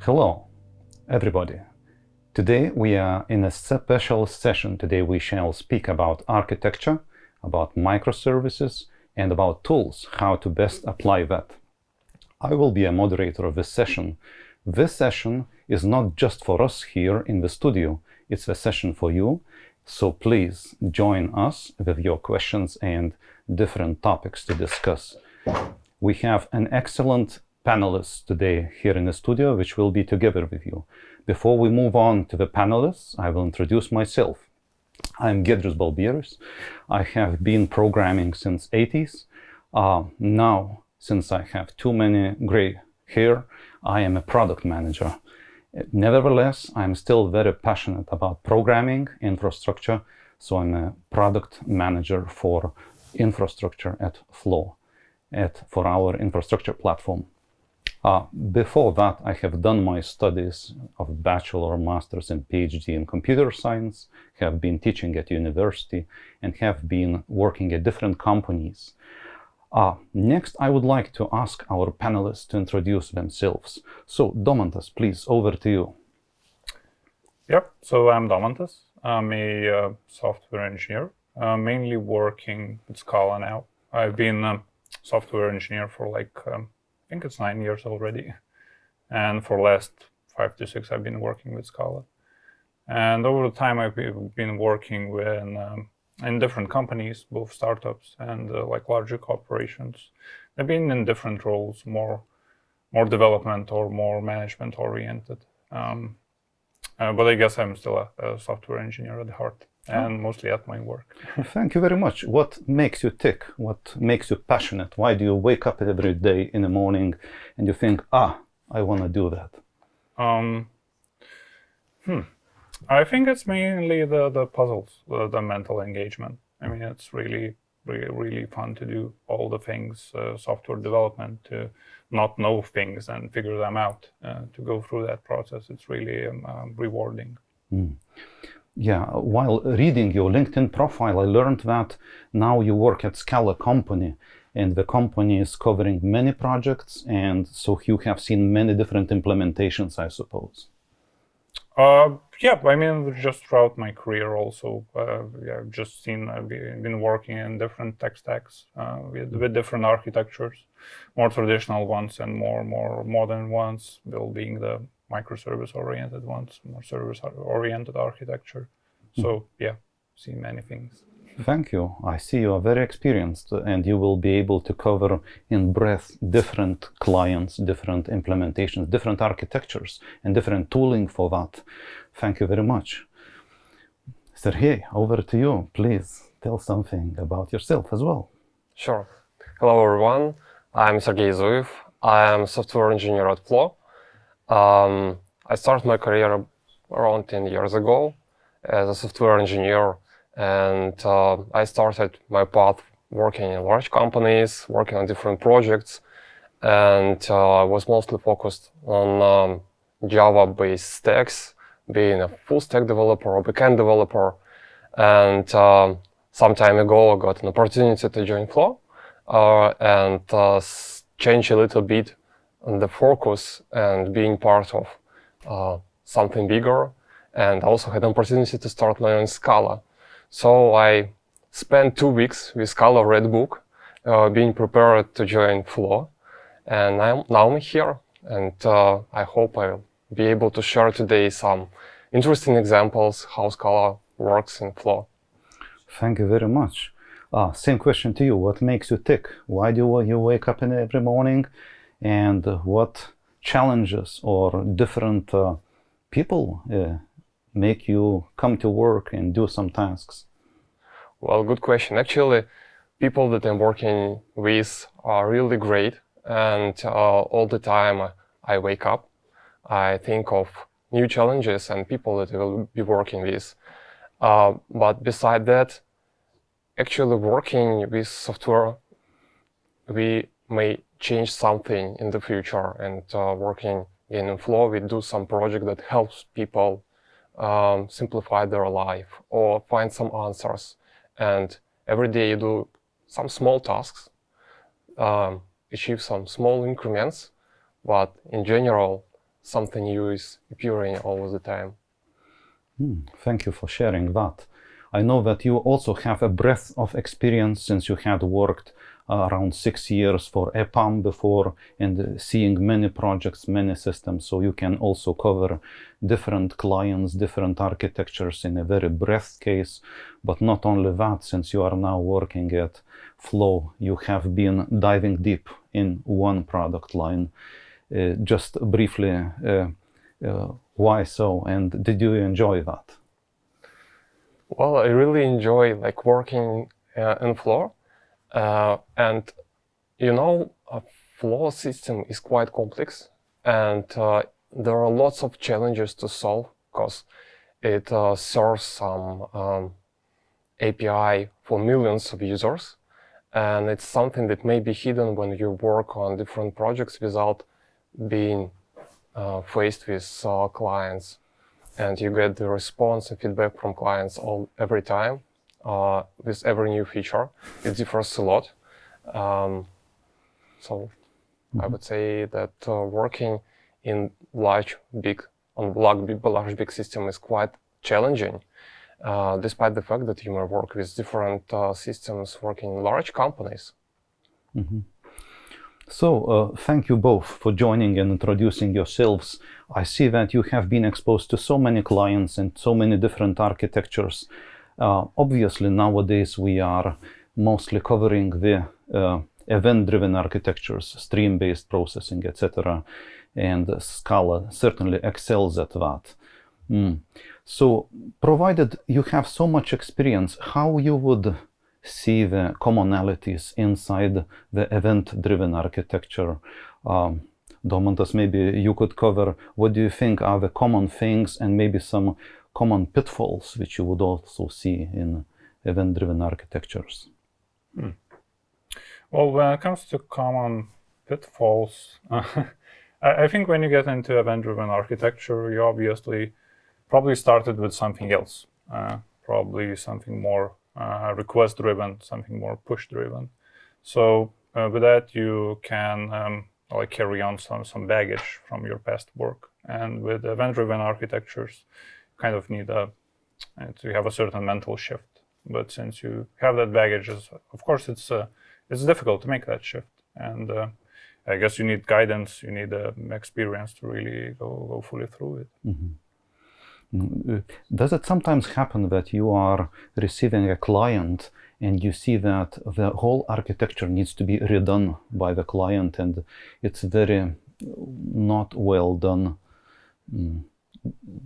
Hello, everybody. Today we are in a special session. Today we shall speak about architecture, about microservices, and about tools, how to best apply that. I will be a moderator of this session. This session is not just for us here in the studio, it's a session for you. So please join us with your questions and different topics to discuss. We have an excellent panelists today here in the studio, which will be together with you. Before we move on to the panelists, I will introduce myself. I'm Giedrius Balbieris. I have been programming since 80s. Now, since I have too many gray hair, I am a product manager. Nevertheless, I'm still very passionate about programming infrastructure, so I'm a product manager for infrastructure at Flo, for our infrastructure platform. Before that, I have done my studies of bachelor, master's, and PhD in computer science, have been teaching at university, and have been working at different companies. Next, I would like to ask our panelists to introduce themselves. So, Domantas, please, over to you. Yep, so I'm Domantas. I'm a software engineer, mainly working with Scala now. I've been a software engineer for I think it's 9 years already. And for the last 5 to 6, I've been working with Scala. And over the time, I've been working in different companies, both startups and larger corporations. I've been in different roles, more development or more management oriented. But I guess I'm still a software engineer at heart and mostly at my work. Thank you very much. What makes you tick? What makes you passionate? Why do you wake up every day in the morning and you think, I want to do that? I think it's mainly the puzzles, the mental engagement. I mean, it's really fun to do all the things, software development, to not know things and figure them out, to go through that process. It's really rewarding. Yeah, while reading your LinkedIn profile, I learned that now you work at Scala company, and the company is covering many projects, and so you have seen many different implementations, I suppose. Yeah, I mean, just throughout my career also, I've just I've been working in different tech stacks with different architectures, more traditional ones and more modern ones, being the microservice-oriented ones, more service-oriented architecture. So yeah, seen many things. Thank you. I see you are very experienced, and you will be able to cover in breadth different clients, different implementations, different architectures, and different tooling for that. Thank you very much. Siarhei, over to you. Please tell something about yourself as well. Sure. Hello, everyone. I'm Siarhei Zuyeu. I am a software engineer at Flo. I started my career around 10 years ago as a software engineer, and I started my path working in large companies, working on different projects, and I was mostly focused on Java-based stacks, being a full-stack developer or backend developer. And some time ago, I got an opportunity to join Flo and change a little bit on the focus and being part of something bigger, and also had an opportunity to start my own Scala. So I spent 2 weeks with Scala Red Book, being prepared to join Flo, and now I'm here, and I hope I'll be able to share today some interesting examples how Scala works in Flo. Thank you very much. Same question to you. What makes you tick? Why do you wake up every morning? And what challenges or different people make you come to work and do some tasks? Well, good question. Actually, people that I'm working with are really great, and all the time I wake up, I think of new challenges and people that I will be working with. But beside that, actually working with software, we may change something in the future, and working in Flo, we do some project that helps people simplify their life or find some answers. And every day you do some small tasks, achieve some small increments, but in general, something new is appearing all the time. Thank you for sharing that. I know that you also have a breadth of experience since you had worked around 6 years for EPAM before and seeing many projects, many systems. So you can also cover different clients, different architectures in a very breadth case. But not only that, since you are now working at Flo, you have been diving deep in one product line. Just briefly, why so? And did you enjoy that? Well, I really enjoy working in Flo. And a Flo system is quite complex, and there are lots of challenges to solve because it serves some API for millions of users, and it's something that may be hidden when you work on different projects without being faced with clients, and you get the response and feedback from clients every time. With every new feature, it differs a lot. So I would say that working in large big system is quite challenging, despite the fact that you may work with different systems working in large companies. So thank you both for joining and introducing yourselves. I see that you have been exposed to so many clients and so many different architectures. Obviously, nowadays we are mostly covering the event-driven architectures, stream-based processing, etc. And Scala certainly excels at that. So, provided you have so much experience, how you would see the commonalities inside the event-driven architecture? Domantas, maybe you could cover what do you think are the common things and maybe some common pitfalls which you would also see in event-driven architectures. Well, when it comes to common pitfalls, I think when you get into event-driven architecture, you obviously probably started with something else, probably something more request-driven, something more push-driven. So with that, you can carry on some baggage from your past work. And with event-driven architectures, kind of need to have a certain mental shift. But since you have that baggage, of course, it's difficult to make that shift. And I guess you need guidance, you need experience to really go fully through it. Does it sometimes happen that you are receiving a client and you see that the whole architecture needs to be redone by the client and it's very not well done?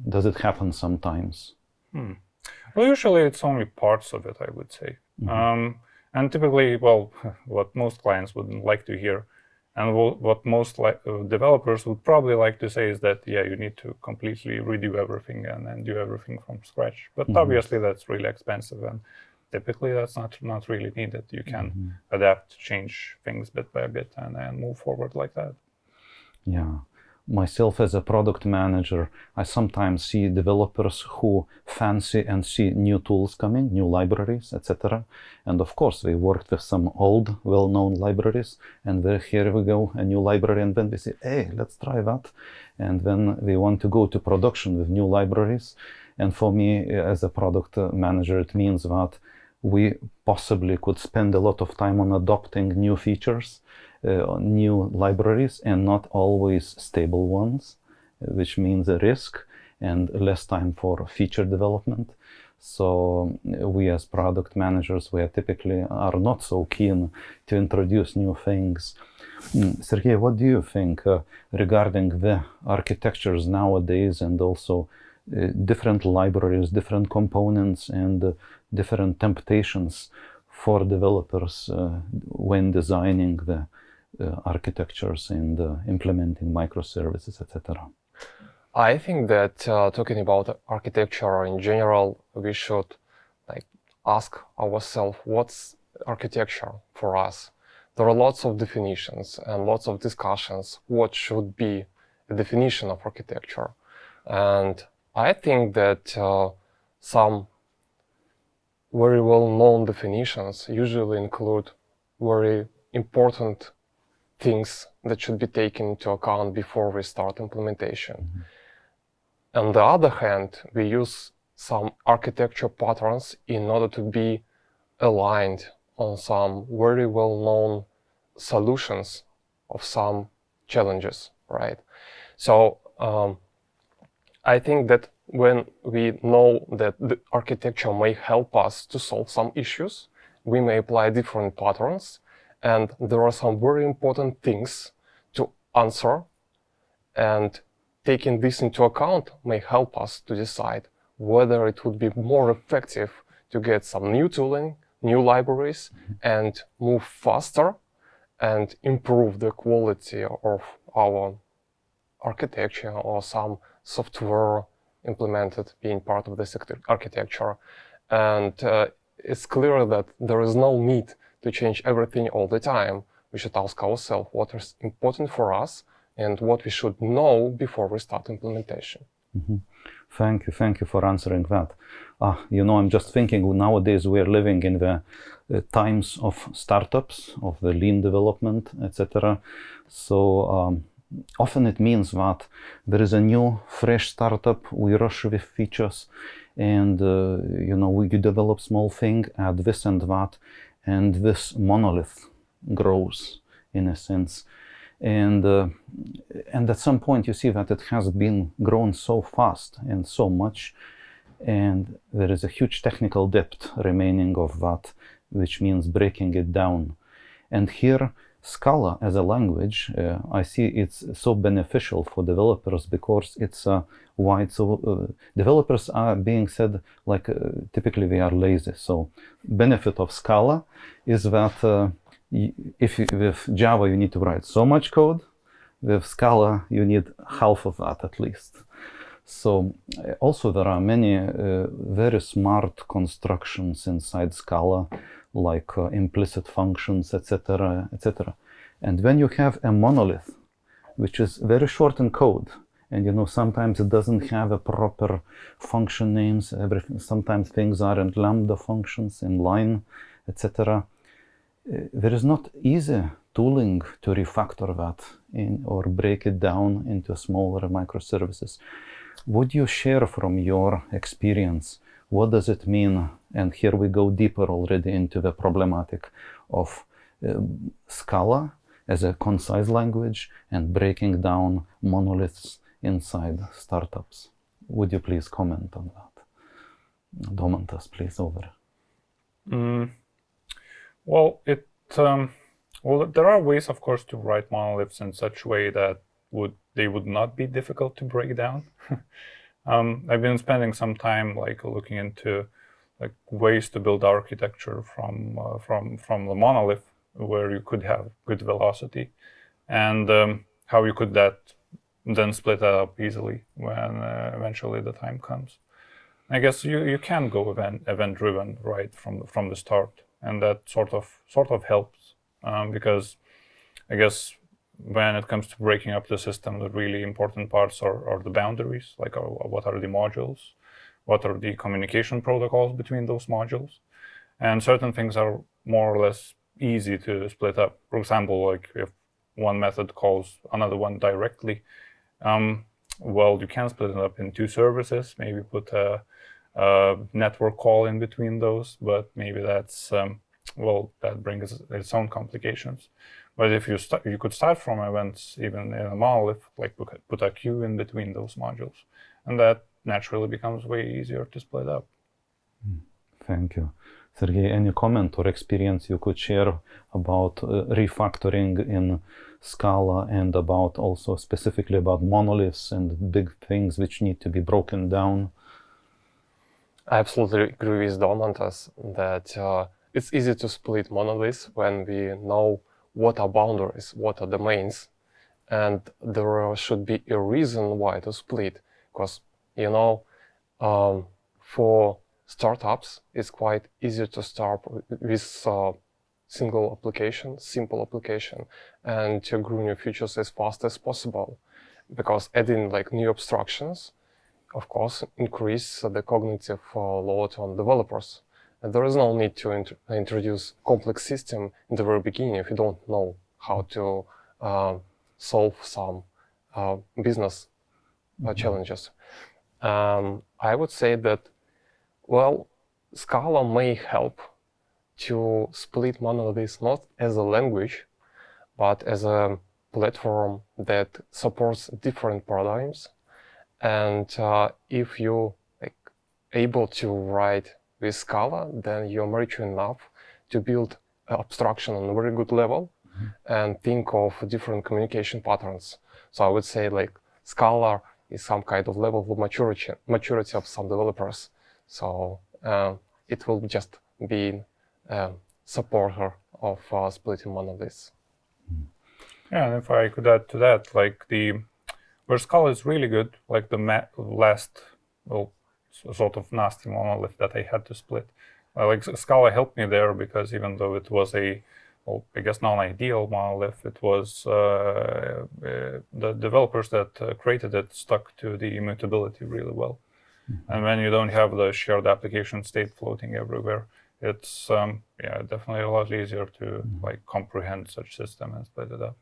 Does it happen sometimes? Well, usually it's only parts of it, I would say. And typically, well, what most clients would like to hear and what most developers would probably like to say is that, yeah, you need to completely redo everything and do everything from scratch. But obviously that's really expensive and typically that's not really needed. You can adapt, change things bit by bit and move forward like that. Yeah. Myself as a product manager, I sometimes see developers who fancy and see new tools coming, new libraries, etc. And of course, they worked with some old, well-known libraries, and here we go, a new library, and then we say, hey, let's try that. And then they want to go to production with new libraries. And for me, as a product manager, it means that we possibly could spend a lot of time on adopting new features, new libraries, and not always stable ones, which means a risk and less time for feature development. So we as product managers, we typically are not so keen to introduce new things. Sergei, what do you think regarding the architectures nowadays and also different libraries, different components and different temptations for developers when designing the architectures and implementing microservices, etc.? I think that talking about architecture in general, we should ask ourselves what's architecture for us. There are lots of definitions and lots of discussions what should be the definition of architecture. And I think that some very well-known definitions usually include very important things that should be taken into account before we start implementation. On the other hand, we use some architecture patterns in order to be aligned on some very well-known solutions of some challenges, right? So I think that when we know that the architecture may help us to solve some issues, we may apply different patterns, and there are some very important things to answer, and taking this into account may help us to decide whether it would be more effective to get some new tooling, new libraries, and move faster and improve the quality of our architecture or some software implemented being part of this architecture. And it's clear that there is no need to change everything all the time. We should ask ourselves what is important for us and what we should know before we start implementation. Thank you for answering that. I'm just thinking nowadays we are living in the times of startups, of the lean development, etc. So often it means that there is a new, fresh startup, we rush with features, and we develop small thing, add this and that, and this monolith grows in a sense. And at some point you see that it has been grown so fast and so much, and there is a huge technical debt remaining of that, which means breaking it down. And here Scala as a language, I see it's so beneficial for developers because it's wide. So developers are being said like typically they are lazy. So benefit of Scala is that with Java you need to write so much code, with Scala you need half of that at least. So also there are many very smart constructions inside Scala, like implicit functions, etc., etc. And when you have a monolith, which is very short in code, and sometimes it doesn't have a proper function names, sometimes things are in lambda functions, in line, etc. There is not easy tooling to refactor that or break it down into smaller microservices. Would you share from your experience, what does it mean? And here we go deeper already into the problematic of Scala as a concise language and breaking down monoliths inside startups. Would you please comment on that? Domantas, please, over. Well, there are ways, of course, to write monoliths in such a way that they would not be difficult to break down. I've been spending some time looking into ways to build architecture from the monolith where you could have good velocity, and how you could then split that up easily when eventually the time comes. I guess you can go event driven right from the start, and that sort of helps because I guess when it comes to breaking up the system, the really important parts are the boundaries, what are the modules, what are the communication protocols between those modules, and certain things are more or less easy to split up. For example, if one method calls another one directly, well, you can split it up in two services, maybe put a network call in between those, but maybe that's that brings its own complications. But if you could start from events even in a monolith, put a queue in between those modules, and that naturally becomes way easier to split up. Thank you. Sergey, any comment or experience you could share about refactoring in Scala and about also specifically about monoliths and big things which need to be broken down? I absolutely agree with Domantas that it's easy to split monoliths when we know what are boundaries, what are domains, and there should be a reason why to split. Because, for startups, it's quite easy to start with single application, simple application, and to grow new features as fast as possible. Because adding new abstractions, of course, increase the cognitive load on developers. And there is no need to introduce complex system in the very beginning if you don't know how to solve some business challenges. I would say that, well, Scala may help to split monoliths not as a language, but as a platform that supports different paradigms. And if you able to write with Scala, then you're mature enough to build abstraction on a very good level and think of different communication patterns. So I would say Scala is some kind of level of maturity of some developers. So it will just be a supporter of splitting monoliths. Yeah, and if I could add to that, where Scala is really good, the last, sort of nasty monolith that I had to split. Scala helped me there because even though it was I guess non-ideal monolith, it was the developers that created it stuck to the immutability really well. And when you don't have the shared application state floating everywhere, it's definitely a lot easier to comprehend such system and split it up.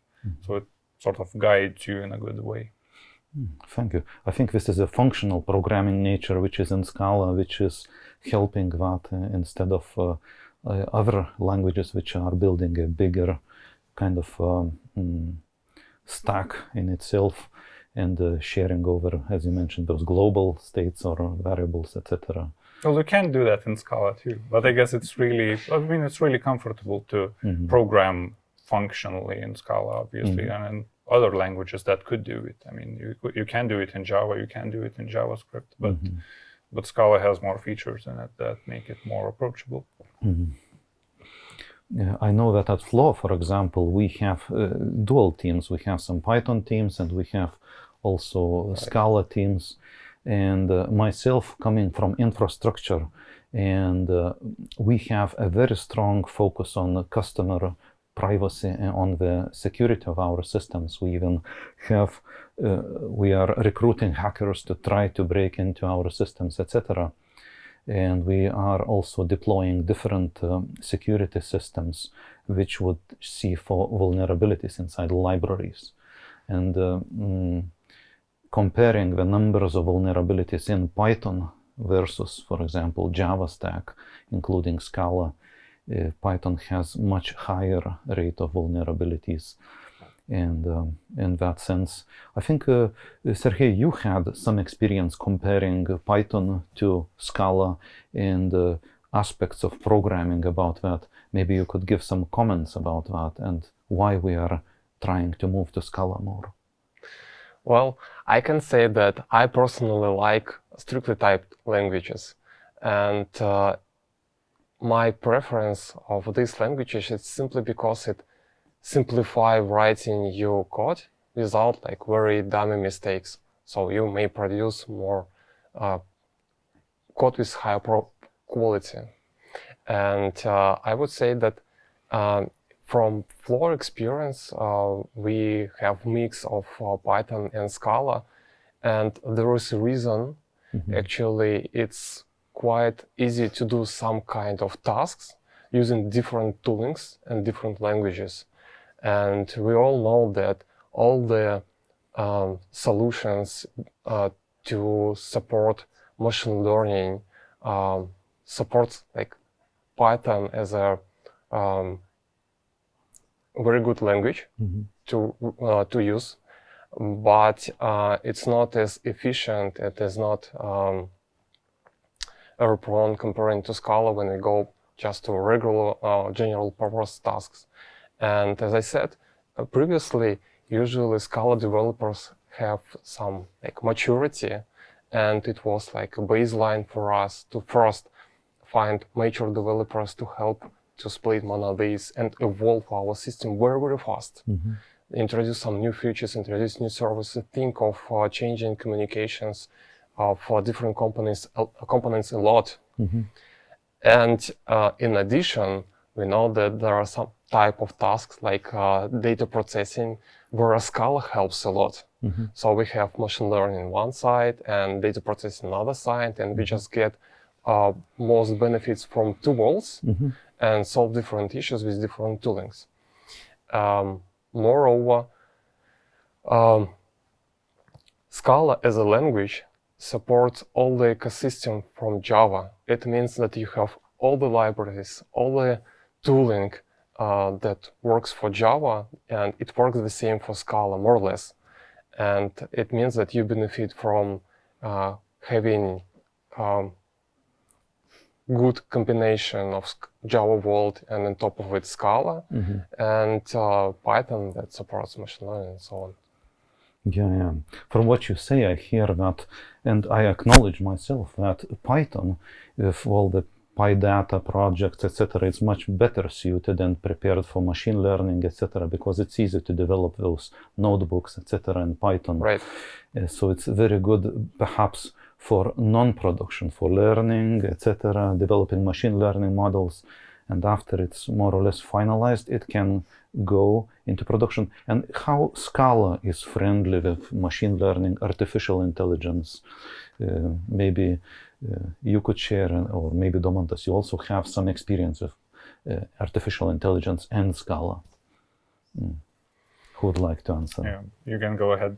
So it sort of guides you in a good way. Thank you. I think this is a functional programming nature which is in Scala, which is helping that instead of other languages which are building a bigger kind of stack in itself and sharing over, as you mentioned, those global states or variables, etc. Well, you can do that in Scala too, but I guess it's really comfortable to program functionally in Scala, obviously, and in other languages that could do it. I mean, you can do it in Java, you can do it in JavaScript, but Scala has more features in it that make it more approachable. Yeah, I know that at Flo, for example, we have dual teams. We have some Python teams and we have also Scala teams. And myself coming from infrastructure, and we have a very strong focus on the customer privacy and on the security of our systems. We even have, we are recruiting hackers to try to break into our systems, etc. And we are also deploying different security systems which would see for vulnerabilities inside libraries. And comparing the numbers of vulnerabilities in Python versus, for example, Java stack, including Scala, Python has much higher rate of vulnerabilities. And in that sense, I think, Siarhei, you had some experience comparing Python to Scala and aspects of programming about that. Maybe you could give some comments about that and why we are trying to move to Scala more. Well, I can say that I personally like strictly typed languages, and my preference of these languages is simply because it simplifies writing your code without very dummy mistakes. So you may produce more code with higher quality. And I would say that from Flo experience, we have mix of Python and Scala, and there is a reason. Actually, it's quite easy to do some kind of tasks using different toolings and different languages. And we all know that all the solutions to support machine learning supports Python as a very good language to use, but it's not as efficient. It is not error prone comparing to Scala when we go just to regular general purpose tasks. And as I said previously, usually Scala developers have some maturity, and it was a baseline for us to first find mature developers to help to split monoliths and evolve our system very, very fast. Introduce some new features, introduce new services, think of changing communications for different components a lot. And in addition, we know that there are some type of tasks like data processing where Scala helps a lot. So we have machine learning on one side and data processing on the other side, and we just get most benefits from two worlds and solve different issues with different toolings. Moreover, Scala as a language supports all the ecosystem from Java. It means that you have all the libraries, all the tooling that works for Java, and it works the same for Scala, more or less. And it means that you benefit from having good combination of Java world and on top of it Scala and Python that supports machine learning and so on. Yeah. From what you say, I hear that, and I acknowledge myself that Python, with all the PyData projects, etc., is much better suited and prepared for machine learning, etc., because it's easy to develop those notebooks, etc., in Python. Right. So it's very good, perhaps, for non-production, for learning, etc., developing machine learning models, and after it's more or less finalized, it can go into production. And how Scala is friendly with machine learning, artificial intelligence, maybe you could share, or maybe Domantas, you also have some experience with artificial intelligence and Scala. Who would like to answer? Yeah, you can go ahead.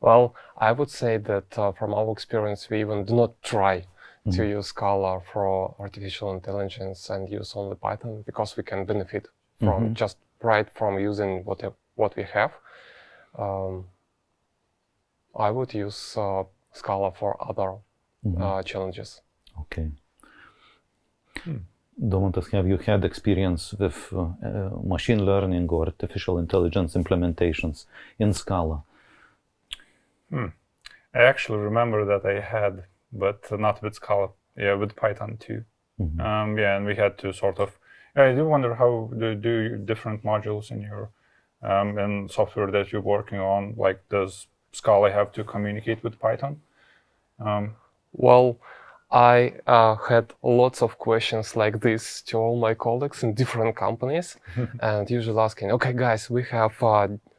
Well, I would say that from our experience, we even do not try to use Scala for artificial intelligence and use only Python, because we can benefit from just right from using what we have. I would use Scala for other challenges. Okay. Domantas, have you had experience with machine learning or artificial intelligence implementations in Scala? I actually remember that I had, but not with Scala. Yeah, with Python too. Yeah, and we had to sort of. I do wonder how do different modules in your and software that you're working on. Like, does Scala have to communicate with Python? Well, I had lots of questions like this to all my colleagues in different companies, and usually asking, okay, guys, we have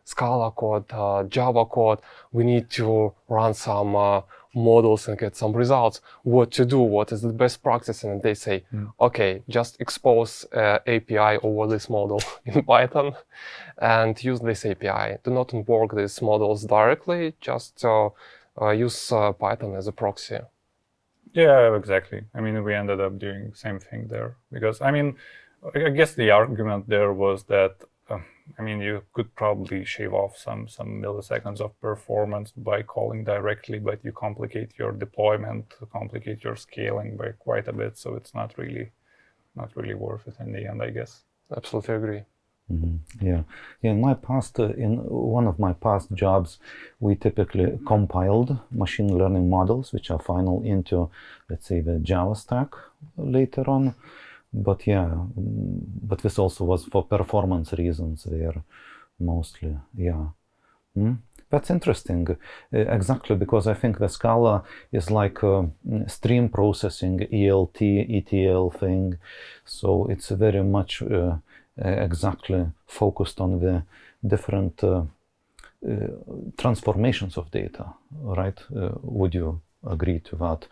Scala code, Java code, we need to run some models and get some results. What to do? What is the best practice? And they say, okay, just expose API over this model in Python and use this API. Do not invoke these models directly, just use Python as a proxy. Yeah, exactly. I mean, we ended up doing the same thing there because, I mean, I guess the argument there was that, I mean, you could probably shave off some milliseconds of performance by calling directly, but you complicate your deployment, complicate your scaling by quite a bit. So it's not really worth it in the end, I guess. Absolutely agree. Yeah. In one of my past jobs, we typically compiled machine learning models, which are final into, let's say, the Java stack later on. But but this also was for performance reasons there, mostly. That's interesting, exactly, because I think the Scala is like a stream processing, ELT, ETL thing, so it's very much exactly focused on the different transformations of data, right? Would you agree to that?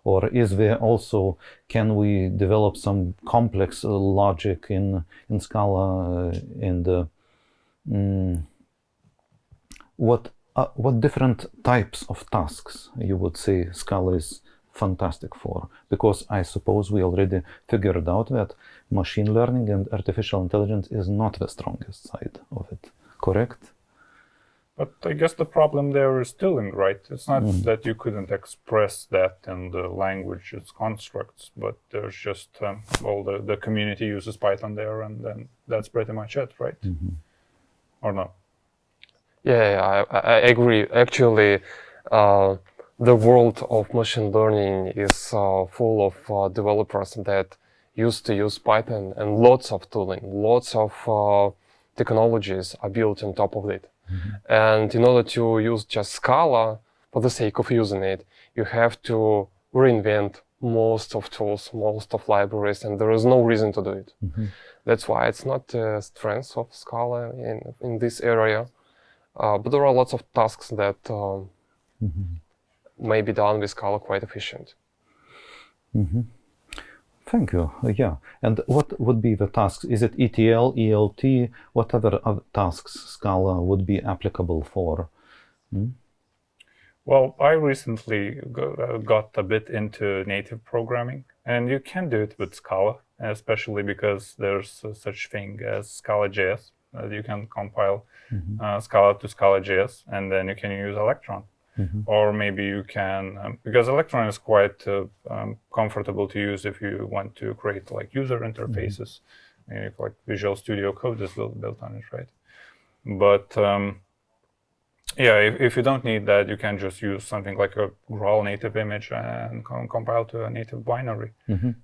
Or is there also, can we develop some complex logic in Scala what different types of tasks you would say Scala is fantastic for? Because I suppose we already figured out that machine learning and artificial intelligence is not the strongest side of it, correct? But I guess the problem there is tooling, right? It's not that you couldn't express that in the language, its constructs, but there's just, well, the community uses Python there, and then that's pretty much it, right? Or no? Yeah, I agree. Actually, the world of machine learning is full of developers that used to use Python, and lots of tooling, lots of technologies are built on top of it. And in order to use just Scala for the sake of using it, you have to reinvent most of tools, most of libraries, and there is no reason to do it. That's why it's not the strength of Scala in this area. But there are lots of tasks that may be done with Scala quite efficient. Thank you. Yeah. And what would be the tasks? Is it ETL, ELT? What other tasks Scala would be applicable for? Well, I recently got a bit into native programming, and you can do it with Scala, especially because there's such thing as Scala.js. You can compile Scala to Scala.js, and then you can use Electron. Or maybe you can, because Electron is quite comfortable to use if you want to create like user interfaces. And if like Visual Studio Code is built on it, right? But yeah, if you don't need that, you can just use something like a Graal native image and compile to a native binary.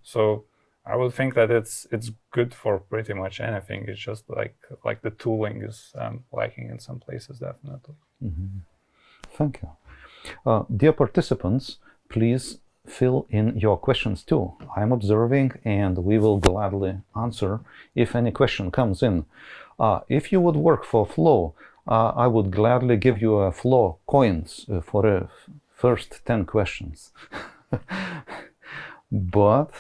So I would think that it's good for pretty much anything. It's just like the tooling is lacking in some places, definitely. Thank you. Dear participants, please fill in your questions too. I'm observing and we will gladly answer if any question comes in. If you would work for Flo, I would gladly give you a Flo coins for the first 10 questions. But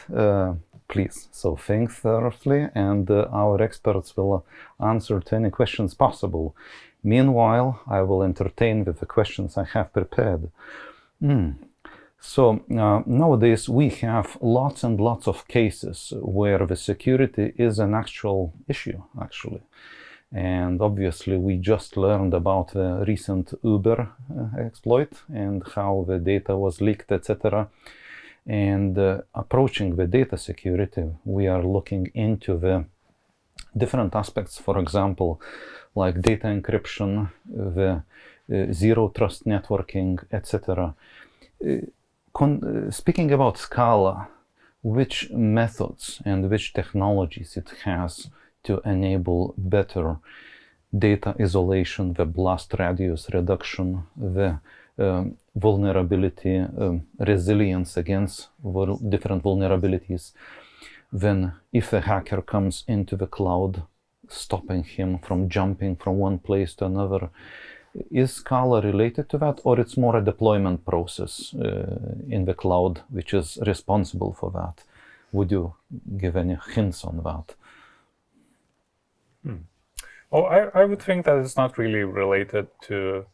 please, so think thoroughly and our experts will answer to any questions possible. Meanwhile, I will entertain with the questions I have prepared. So nowadays we have lots and lots of cases where the security is an actual issue, actually. And obviously we just learned about the recent Uber exploit and how the data was leaked, etc. And approaching the data security, we are looking into the different aspects, for example, like data encryption, the zero trust networking, etc. Speaking about Scala, which methods and which technologies it has to enable better data isolation, the blast radius reduction, the vulnerability, resilience against different vulnerabilities, then if a hacker comes into the cloud, stopping him from jumping from one place to another. Is Scala related to that, or it's more a deployment process in the cloud which is responsible for that? Would you give any hints on that? Well, I would think that it's not really related to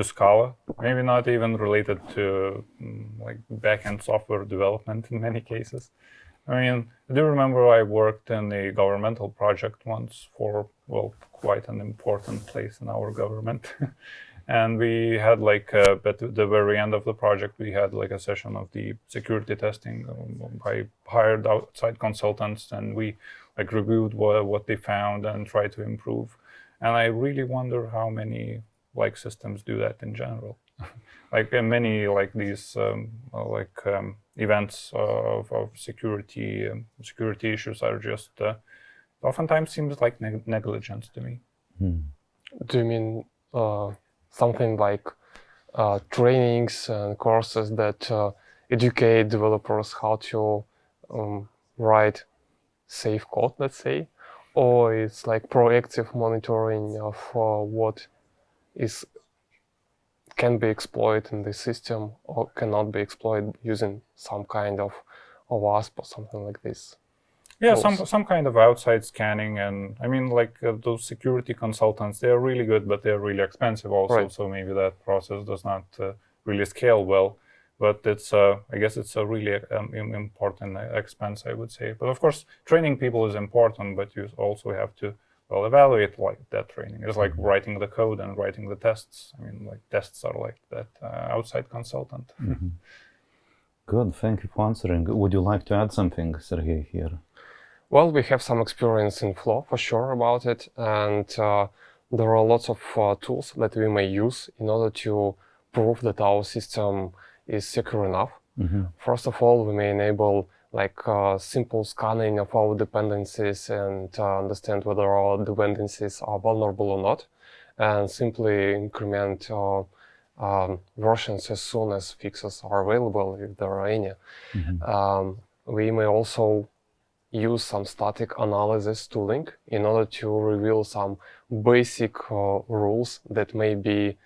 Scala. Maybe not even related to like backend software development in many cases. I mean, I do remember I worked in a governmental project once for, well, quite an important place in our government. And we had like, at the very end of the project, we had like a session of the security testing. I hired outside consultants and we like reviewed what they found and tried to improve. And I really wonder how many like systems do that in general. Like many like these events of security issues are just oftentimes seems like negligence to me. Do you mean something like trainings and courses that educate developers how to write safe code, let's say, or it's like proactive monitoring of what can be exploited in the system or cannot be exploited using some kind of WASP or something like this? Yeah, some kind of outside scanning, and I mean, like those security consultants, they're really good, but they're really expensive also. Right. So maybe that process does not really scale well. But it's, I guess, it's a really important expense, I would say. But of course, training people is important, but you also have to evaluate like that training. It's like writing the code and writing the tests. I mean, like tests are like that outside consultant. Good, thank you for answering. Would you like to add something, Siarhei, here? Well, we have some experience in Flo, for sure, about it. And there are lots of tools that we may use in order to prove that our system is secure enough. First of all, we may enable like simple scanning of our dependencies and understand whether our dependencies are vulnerable or not, and simply increment versions as soon as fixes are available, if there are any. We may also use some static analysis tooling in order to reveal some basic rules that may be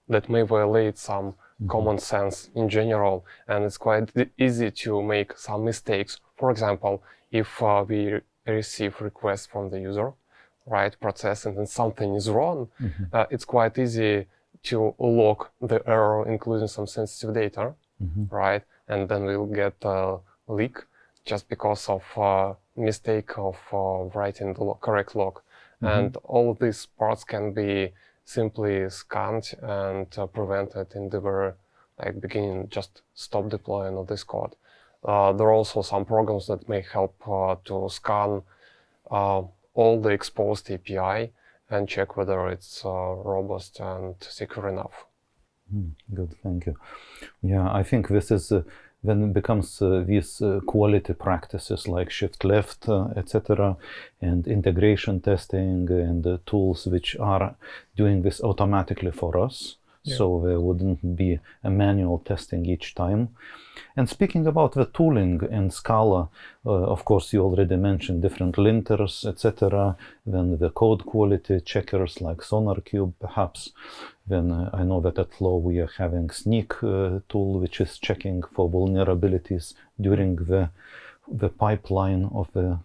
that may violate some common sense in general, and it's quite easy to make some mistakes. For example, if we receive requests from the user, right, processing, and something is wrong, it's quite easy to log the error, including some sensitive data, right, and then we'll get a leak just because of mistake of writing the correct log. And all of these parts can be simply scanned and prevented in the very beginning, just stop deploying of this code. There are also some programs that may help to scan all the exposed API and check whether it's robust and secure enough. Good, thank you. Yeah, I think this is when it becomes these quality practices like shift left, etc., and integration testing and tools which are doing this automatically for us. Yeah. So there wouldn't be a manual testing each time. And speaking about the tooling in Scala, of course, you already mentioned different linters, etc. Then the code quality checkers like SonarQube, perhaps. Then I know that at Flo we are having Sneak tool, which is checking for vulnerabilities during the pipeline of the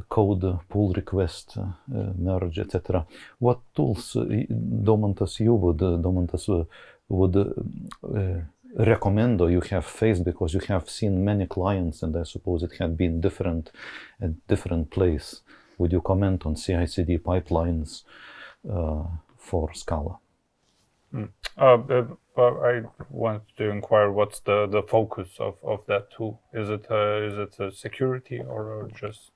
code pull request, merge, etc. What tools, Domantas, you would recommend or you have faced, because you have seen many clients and I suppose it had been different at different place. Would you comment on CI/CD pipelines for Scala? I want to inquire what's the focus of that tool. Is it security or just?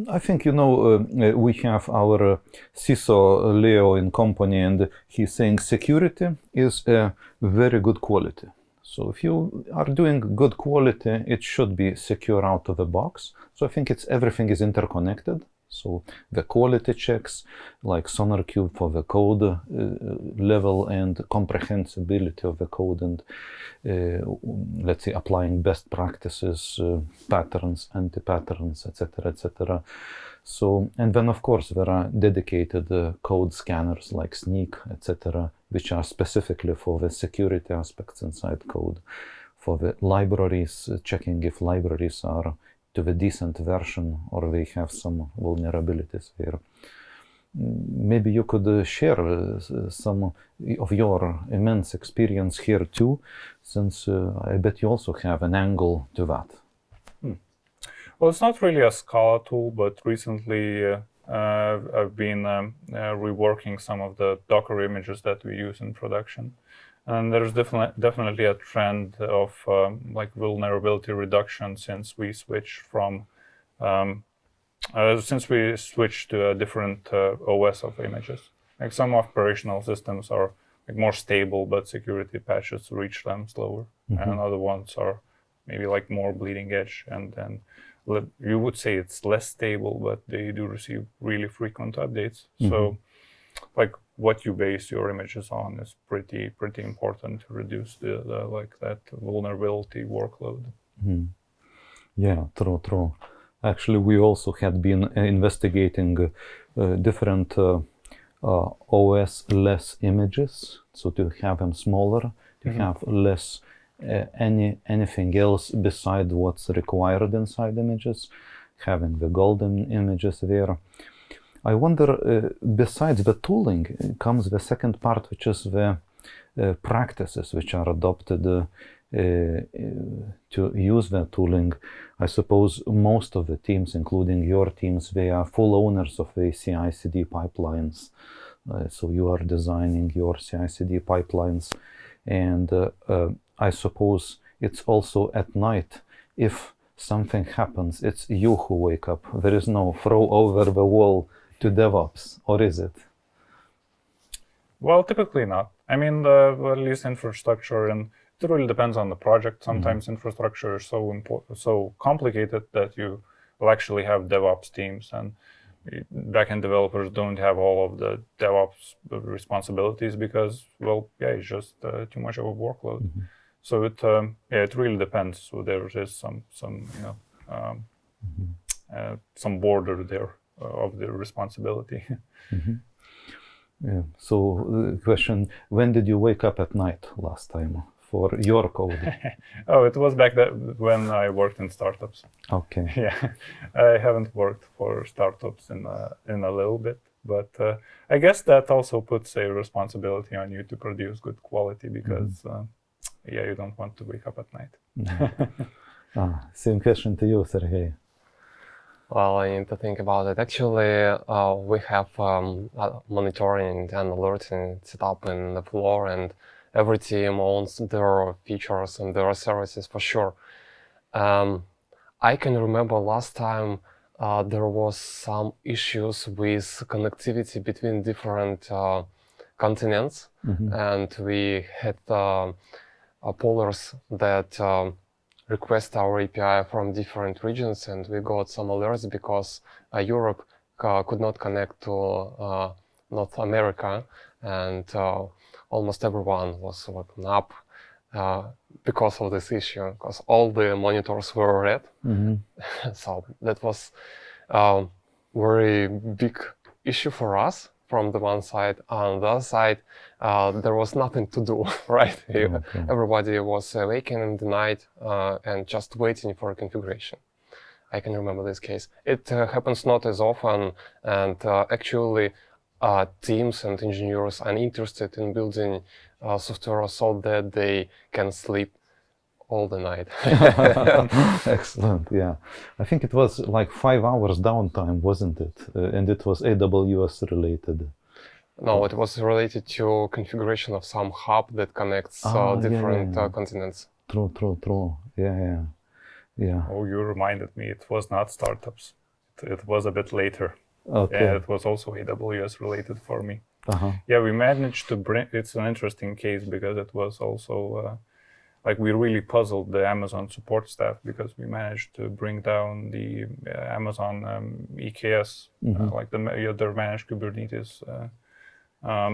I think, we have our CISO Leo in company, and he's saying security is a very good quality. So if you are doing good quality, it should be secure out of the box. So I think everything is interconnected. So the quality checks like SonarQube for the code level and comprehensibility of the code and let's say applying best practices, patterns, anti-patterns, etc., etc. So, and then of course there are dedicated code scanners like Sneak, etc., which are specifically for the security aspects inside code. For the libraries, checking if libraries are to the decent version or they have some vulnerabilities there. Maybe you could share some of your immense experience here too, since I bet you also have an angle to that. Well, it's not really a Scala tool, but recently I've been reworking some of the Docker images that we use in production. And there's definitely a trend of vulnerability reduction since we switched to a different OS of images. Like some operational systems are more stable, but security patches reach them slower, and other ones are maybe more bleeding edge. And then you would say it's less stable, but they do receive really frequent updates. So, what you base your images on is pretty important to reduce that vulnerability workload. Yeah, true. Actually, we also had been investigating different OS-less images, so to have them smaller, to have less anything else beside what's required inside images, having the golden images there. I wonder, besides the tooling, comes the second part, which is the practices which are adopted to use the tooling. I suppose most of the teams, including your teams, they are full owners of the CI/CD pipelines. So you are designing your CI/CD pipelines. And I suppose it's also at night, if something happens, it's you who wake up. There is no throw over the wall to DevOps, or is it? Well, typically not. I mean, at least infrastructure, and it really depends on the project. Sometimes infrastructure is so complicated that you will actually have DevOps teams, and backend developers don't have all of the DevOps responsibilities because, it's just too much of a workload. So it really depends. So there is some border there of the responsibility. Yeah. So, question: when did you wake up at night last time for your code? Oh, it was back when I worked in startups. Okay. Yeah, I haven't worked for startups in a little bit, but I guess that also puts a responsibility on you to produce good quality because yeah, you don't want to wake up at night. Same question to you, Siarhei. Well, I need to think about it. Actually, we have monitoring and alerting set up in the floor, and every team owns their features and their services for sure. I can remember last time there was some issues with connectivity between different continents, and we had pollers that request our API from different regions, and we got some alerts because Europe could not connect to North America, and almost everyone was woken up because of this issue, because all the monitors were red. So that was a very big issue for us from the one side. On the other side, there was nothing to do, right? Everybody was waking in the night and just waiting for a configuration. I can remember this case. It happens not as often, and actually teams and engineers are interested in building software so that they can sleep all the night. Excellent, yeah. I think it was like 5 hours downtime, wasn't it? And it was AWS related. No, it was related to configuration of some hub that connects different continents. True. Yeah. Oh, you reminded me. It was not startups. It was a bit later. Okay. Yeah, it was also AWS related for me. Yeah, we managed to bring. It's an interesting case because it was also like we really puzzled the Amazon support staff because we managed to bring down the Amazon EKS, like their managed Kubernetes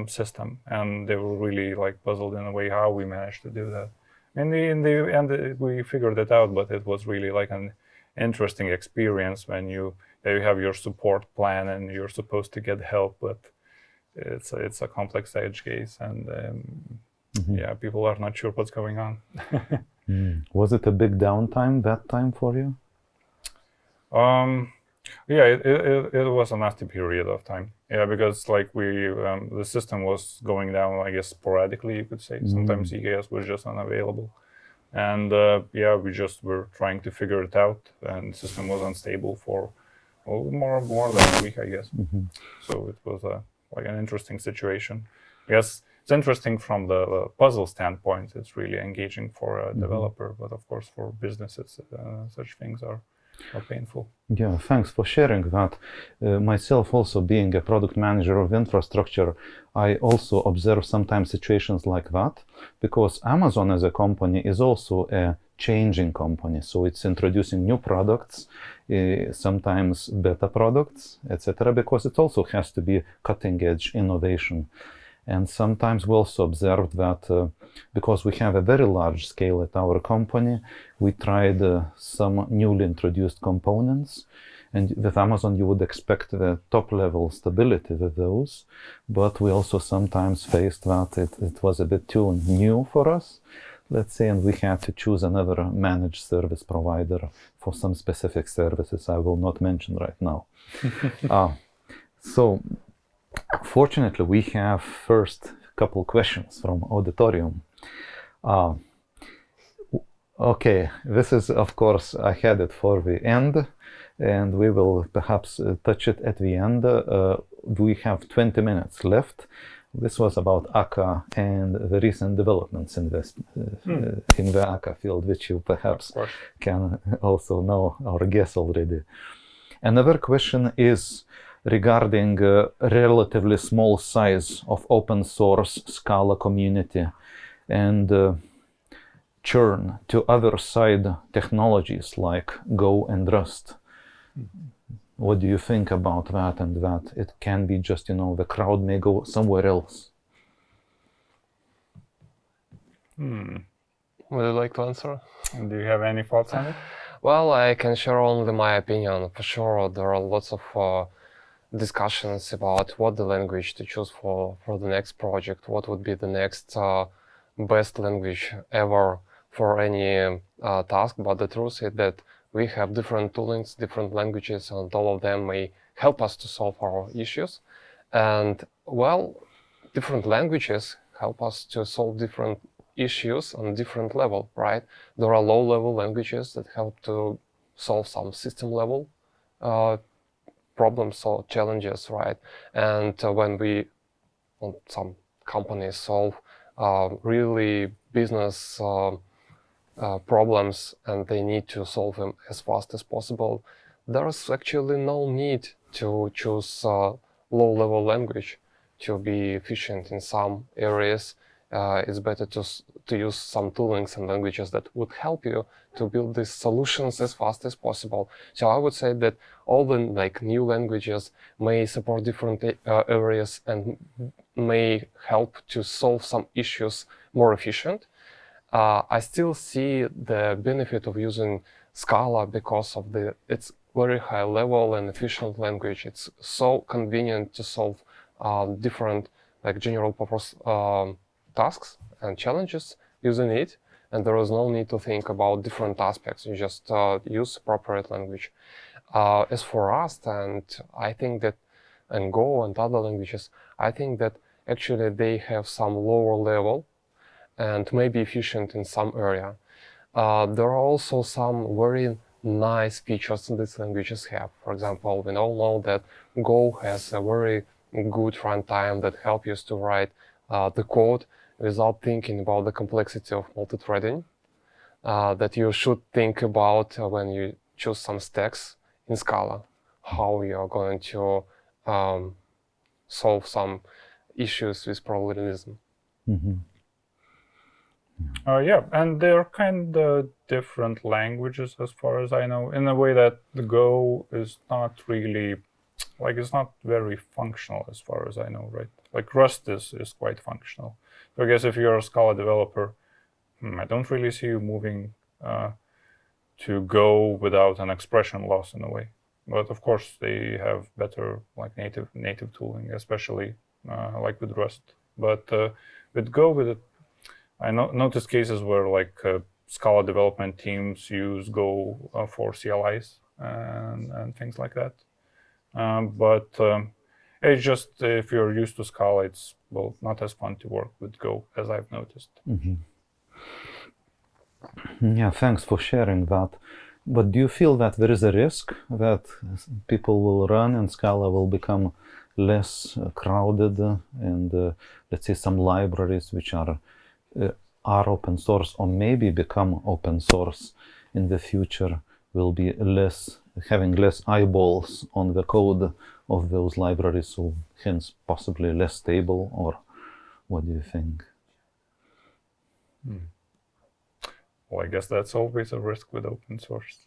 system, and they were really like puzzled in a way how we managed to do that. In the end, we figured it out, but it was really like an interesting experience when you have your support plan and you're supposed to get help, but it's a complex edge case, and yeah, people are not sure what's going on. Was it a big downtime that time for you? Yeah, it was a nasty period of time. Yeah, because like the system was going down, I guess, sporadically, you could say. Sometimes EKS was just unavailable. And yeah, we just were trying to figure it out, and the system was unstable for more than a week, I guess. So it was like an interesting situation. Yes, it's interesting from the puzzle standpoint. It's really engaging for a developer, but of course for businesses, such things are painful. Yeah, thanks for sharing that. Myself also being a product manager of infrastructure, I also observe sometimes situations like that, because Amazon as a company is also a changing company. So it's introducing new products, sometimes beta products, etc., because it also has to be cutting edge innovation. And sometimes we also observed that because we have a very large scale at our company, we tried some newly introduced components. And with Amazon, you would expect the top level stability with those. But we also sometimes faced that it was a bit too new for us, let's say, and we had to choose another managed service provider for some specific services I will not mention right now. So, fortunately, we have first couple questions from auditorium. Okay, this is, of course, I had it for the end, and we will perhaps touch it at the end. We have 20 minutes left. This was about akka and the recent developments in the akka field, which you perhaps can also know or guess already. Another question is regarding relatively small size of open source Scala community and churn to other side technologies like Go and Rust. What do you think about that, and that it can be just, the crowd may go somewhere else? Would you like to answer? Do you have any thoughts on it? Well, I can share only my opinion. For sure, there are lots of discussions about what the language to choose for the next project, what would be the next best language ever for any task. But the truth is that we have different toolings, different languages, and all of them may help us to solve our issues. And well, different languages help us to solve different issues on different level, right? There are low-level languages that help to solve some system-level problems or challenges, right? And when some companies solve really business problems and they need to solve them as fast as possible, there's actually no need to choose low-level language to be efficient in some areas. It's better to use some toolings and languages that would help you to build these solutions as fast as possible. So I would say that all the new languages may support different areas and may help to solve some issues more efficient. I still see the benefit of using Scala because of its very high level and efficient language. It's so convenient to solve different general purpose tasks and challenges using it, and there is no need to think about different aspects. You just use appropriate language. As for Rust, and I think that, and Go and other languages, I think that actually they have some lower level and may be efficient in some area. There are also some very nice features these languages have. For example, we all know that Go has a very good runtime that helps you to write the code without thinking about the complexity of multi-threading that you should think about when you choose some stacks in Scala, how you are going to solve some issues with parallelism. Mm-hmm. Yeah, and they're kind of different languages as far as I know, in a way that the Go is not really, it's not very functional as far as I know, right? Like Rust is quite functional. So I guess if you're a Scala developer, I don't really see you moving to Go without an expression loss in a way. But of course, they have better native tooling, especially with Rust. But with Go, I noticed cases where Scala development teams use Go for CLIs and things like that. But it's just if you're used to Scala, it's not as fun to work with Go as I've noticed. Mm-hmm. Yeah, thanks for sharing that. But do you feel that there is a risk that people will run and Scala will become less crowded and let's say some libraries which are open source or maybe become open source in the future will be having less eyeballs on the code of those libraries, so hence possibly less stable, or what do you think? Well, I guess that's always a risk with open source.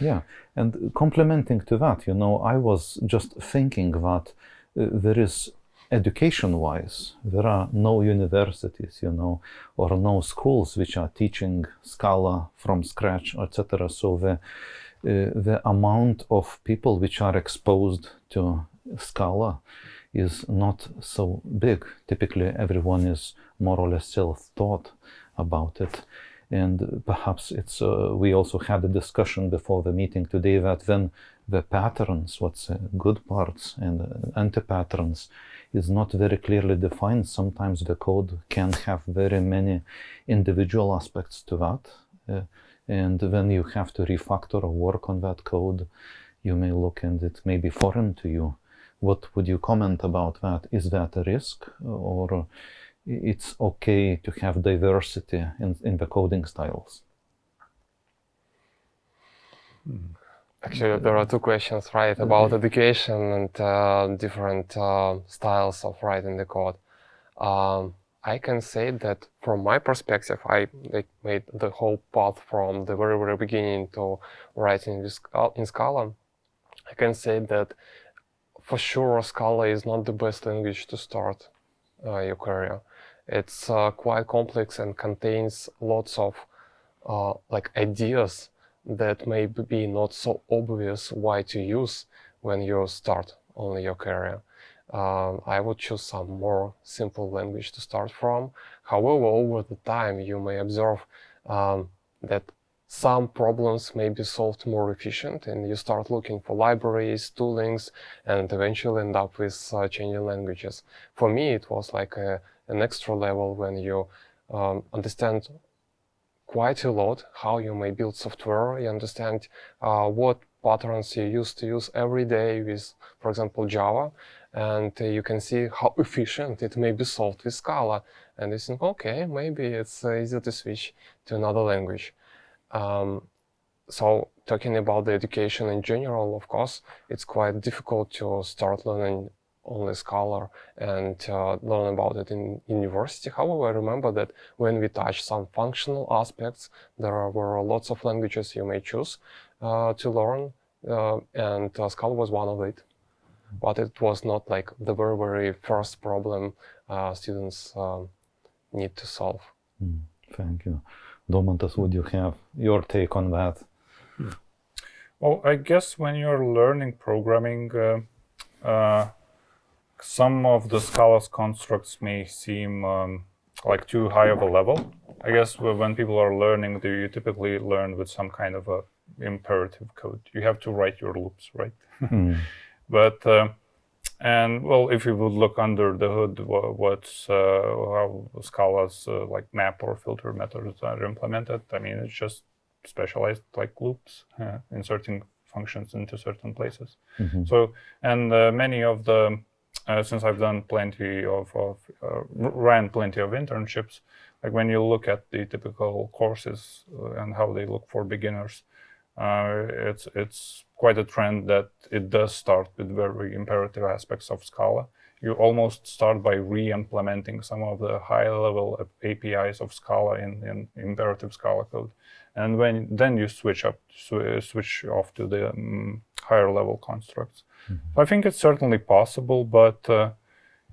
Yeah, and complementing to that, I was just thinking that there is education-wise, there are no universities, or no schools which are teaching Scala from scratch, etc. So the amount of people which are exposed to Scala is not so big. Typically, everyone is more or less self-taught about it. And perhaps we also had a discussion before the meeting today that when the patterns, what's good parts and anti-patterns, is not very clearly defined, sometimes the code can have very many individual aspects to that. And when you have to refactor or work on that code, you may look and it may be foreign to you. What would you comment about that? Is that a risk, or it's okay to have diversity in the coding styles? Actually, there are two questions, right, about education and different styles of writing the code. I can say that from my perspective, I made the whole path from the very, very beginning to writing in Scala. I can say that for sure Scala is not the best language to start your career. It's quite complex and contains lots of ideas that may be not so obvious why to use when you start only your career. I would choose some more simple language to start from. However, over the time, you may observe that some problems may be solved more efficient, and you start looking for libraries, toolings, and eventually end up with changing languages. For me, it was like an extra level when you understand quite a lot how you may build software. You understand what patterns you used to use every day with, for example, Java, and you can see how efficient it may be solved with Scala. And you think, okay, maybe it's easy to switch to another language. So talking about the education in general, of course, it's quite difficult to start learning only Scala and learn about it in university. However, I remember that when we touched some functional aspects, there were lots of languages you may choose to learn, and Scala was one of it. But it was not like the very, very first problem students need to solve. Thank you. Domantas, would you have your take on that? Well, I guess when you're learning programming, some of the Scala's constructs may seem like too high of a level. I guess when people are learning, you typically learn with some kind of a imperative code. You have to write your loops, right? But and well, if you would look under the hood, what's how Scala's like map or filter methods are implemented. I mean, it's just specialized like loops, inserting functions into certain places. So, and many of the since I've done plenty ran plenty of internships, like when you look at the typical courses and how they look for beginners, it's quite a trend that it does start with very imperative aspects of Scala. You almost start by re-implementing some of the high-level APIs of Scala in imperative Scala code, and then you switch off to the higher-level constructs. So I think it's certainly possible, but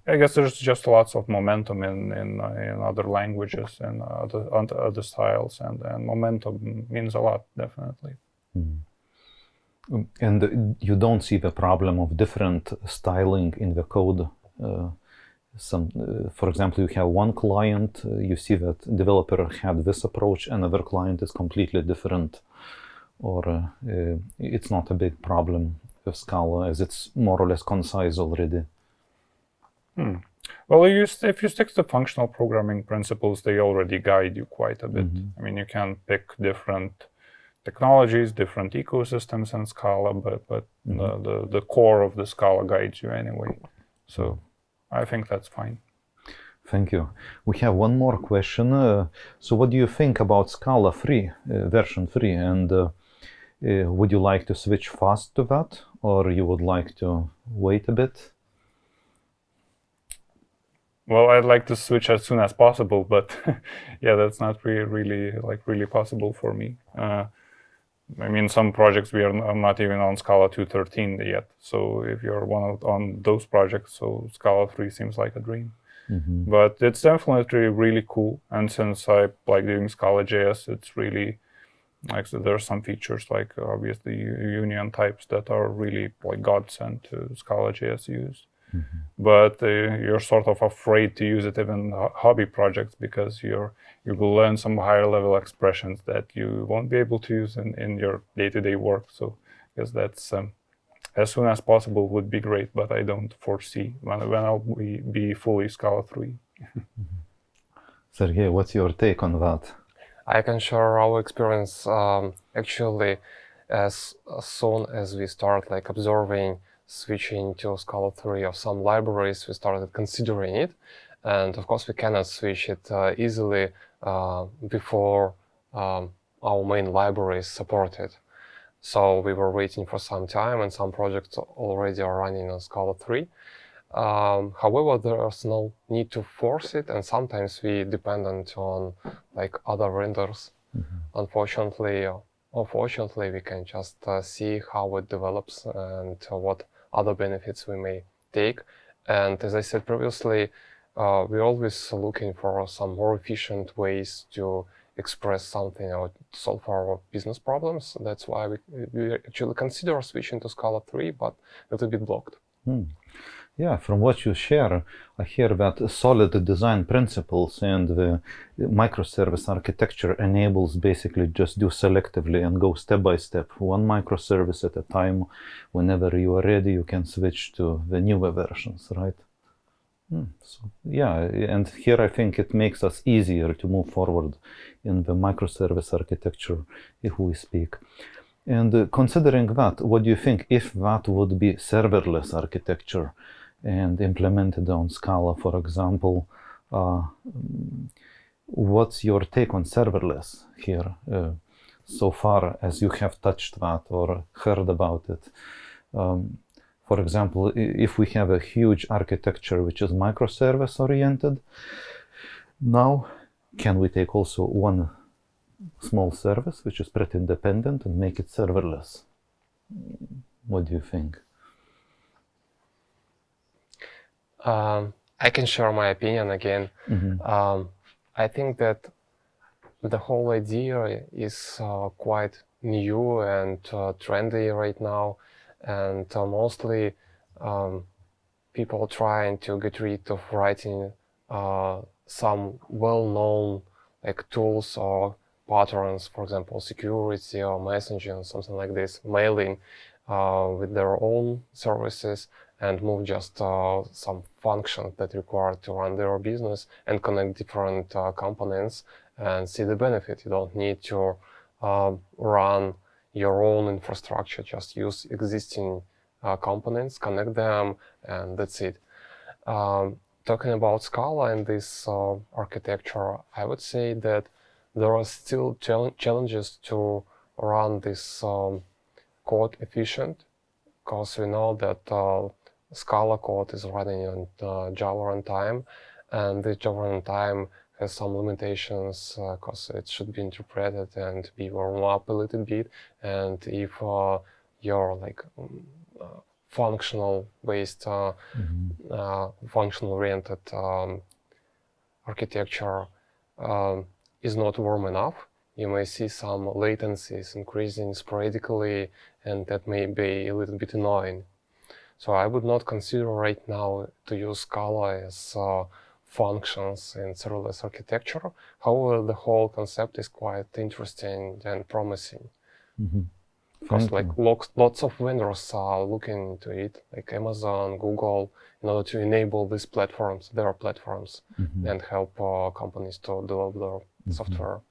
I guess there's just lots of momentum in other languages and other styles, and momentum means a lot, definitely. And you don't see the problem of different styling in the code. For example, you have one client, you see that developer had this approach, another client is completely different, or it's not a big problem with Scala as it's more or less concise already. Well, if you stick to functional programming principles, they already guide you quite a bit. I mean, you can pick different technologies, different ecosystems in Scala, but the core of the Scala guides you anyway. So I think that's fine. Thank you. We have one more question. So what do you think about Scala 3, version 3? And would you like to switch fast to that, or you would like to wait a bit? Well, I'd like to switch as soon as possible, but yeah, that's not really possible for me. I mean, some projects I'm not even on Scala 2.13 yet. So if you're on those projects, so Scala 3 seems like a dream. But it's definitely really cool. And since I like doing Scala.js, it's really like, so there are some features like obviously union types that are really like godsend to Scala.js use. But you're sort of afraid to use it even hobby projects because you will learn some higher level expressions that you won't be able to use in your day-to-day work. So I guess that's as soon as possible would be great, but I don't foresee when I'll be fully Scala 3. Sergey, what's your take on that? I can share our experience. Actually, as soon as we start like observing switching to Scala 3 of some libraries, we started considering it. And of course, we cannot switch it easily before our main library is supported. So we were waiting for some time, and some projects already are running on Scala 3. However, there's no need to force it, and sometimes we dependent on like other vendors. Unfortunately, or fortunately, we can just see how it develops and what other benefits we may take. And as I said previously, we're always looking for some more efficient ways to express something or solve our business problems. That's why we actually consider switching to Scala 3, but a little bit blocked. Yeah, from what you share, I hear that solid design principles and the microservice architecture enables basically just do selectively and go step by step, one microservice at a time. Whenever you are ready, you can switch to the newer versions, right? So, yeah, and here I think it makes us easier to move forward in the microservice architecture if we speak. And considering that, what do you think if that would be serverless architecture and implemented on Scala, for example? What's your take on serverless here so far as you have touched that or heard about it? For example, if we have a huge architecture which is microservice oriented, now can we take also one small service which is pretty independent and make it serverless? What do you think? I can share my opinion again. I think that the whole idea is quite new and trendy right now, and mostly people trying to get rid of writing some well-known like tools or patterns, for example, security or messaging, something like this, mailing with their own services, and move just some functions that require to run their business and connect different components and see the benefit. You don't need to run your own infrastructure, just use existing components, connect them, and that's it. Talking about Scala and this architecture, I would say that there are still challenges to run this code efficient, because we know that Scala code is running on Java runtime, and the Java runtime has some limitations because it should be interpreted and be warmed up a little bit. And if your like functional-based, functional-oriented architecture is not warm enough, you may see some latencies increasing sporadically, and that may be a little bit annoying. So I would not consider right now to use Scala as functions in serverless architecture. However, the whole concept is quite interesting and promising. Because like lots of vendors are looking into it, like Amazon, Google, in order to enable these platforms, their platforms, and help companies to develop their software.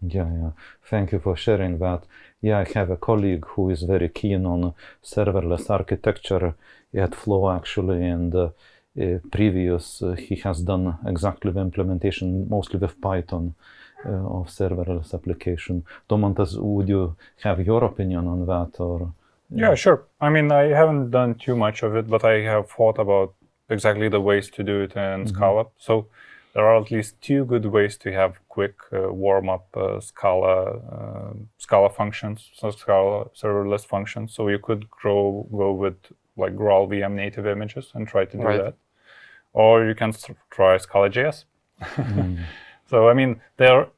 Yeah. Thank you for sharing that. Yeah, I have a colleague who is very keen on serverless architecture at Flo, actually, and he has done exactly the implementation, mostly with Python, of serverless application. Domantas, would you have your opinion on that? Or yeah, sure. I mean, I haven't done too much of it, but I have thought about exactly the ways to do it in Scala. So there are at least two good ways to have quick warm-up Scala functions, so Scala serverless functions. So you could go with like Graal VM native images and try to do that. Or you can try Scala.js. So, I mean,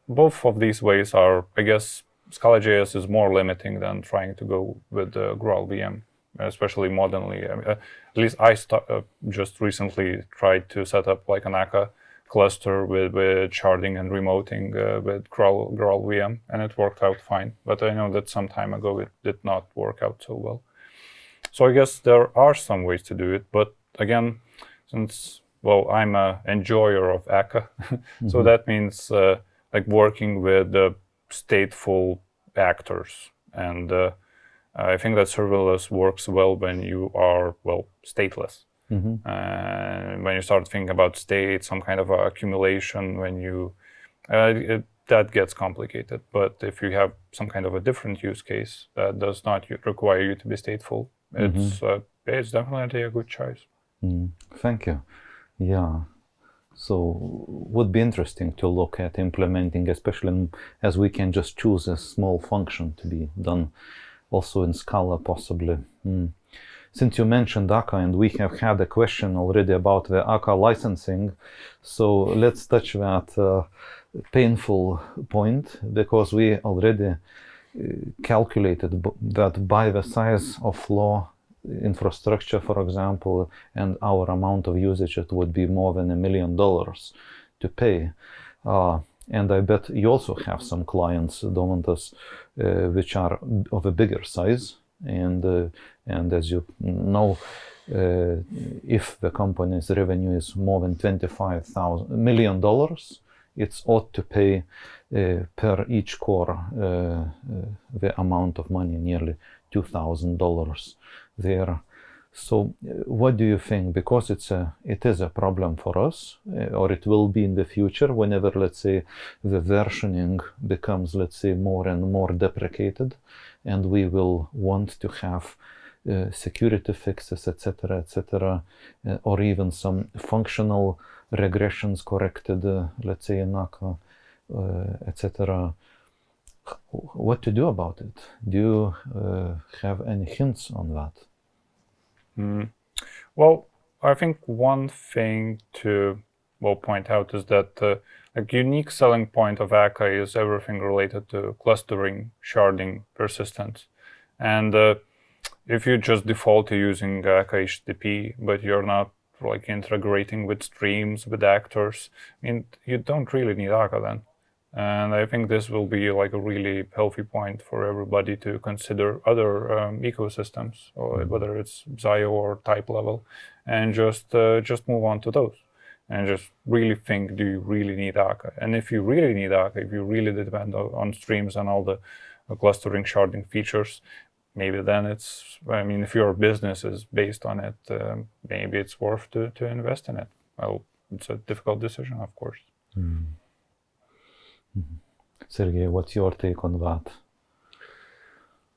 both of these ways are, I guess, Scala.js is more limiting than trying to go with Graal VM, especially modernly. At least I just recently tried to set up like an Akka cluster with sharding and remoting with Graal VM, and it worked out fine. But I know that some time ago it did not work out so well. So I guess there are some ways to do it, but again, since I'm an enjoyer of Akka, so that means like working with stateful actors, and I think that serverless works well when you are stateless. When you start thinking about state, some kind of accumulation, when you that gets complicated. But if you have some kind of a different use case that does not require you to be stateful, it's definitely a good choice. Thank you. Yeah, so would be interesting to look at implementing, especially as we can just choose a small function to be done also in Scala, possibly. since you mentioned Akka, and we have had a question already about the Akka licensing, so let's touch that painful point, because we already calculated that by the size of Flo infrastructure, for example, and our amount of usage, it would be more than $1 million to pay. And I bet you also have some clients, Domantas, which are of a bigger size. And as you know, if the company's revenue is more than $25 million, it's ought to pay per each core the amount of money, nearly $2,000 there. So what do you think? Because it is a problem for us, or it will be in the future whenever, let's say, the versioning becomes, let's say, more and more deprecated, and we will want to have security fixes, etc., or even some functional regressions corrected, let's say in Akka, etc. What to do about it? Do you have any hints on that? Well, I think one thing to point out is that a unique selling point of Akka is everything related to clustering, sharding, persistence. And if you just default to using Akka HTTP, but you're not like integrating with streams, with actors, I mean, you don't really need Akka then. And I think this will be like a really healthy point for everybody to consider other ecosystems, or whether it's Zuyeu or type level, and just move on to those, and just really think: do you really need Akka? And if you really need Akka, if you really depend on streams and all the clustering, sharding features, maybe then it's. I mean, if your business is based on it, maybe it's worth to invest in it. Well, it's a difficult decision, of course. Sergey, what's your take on that?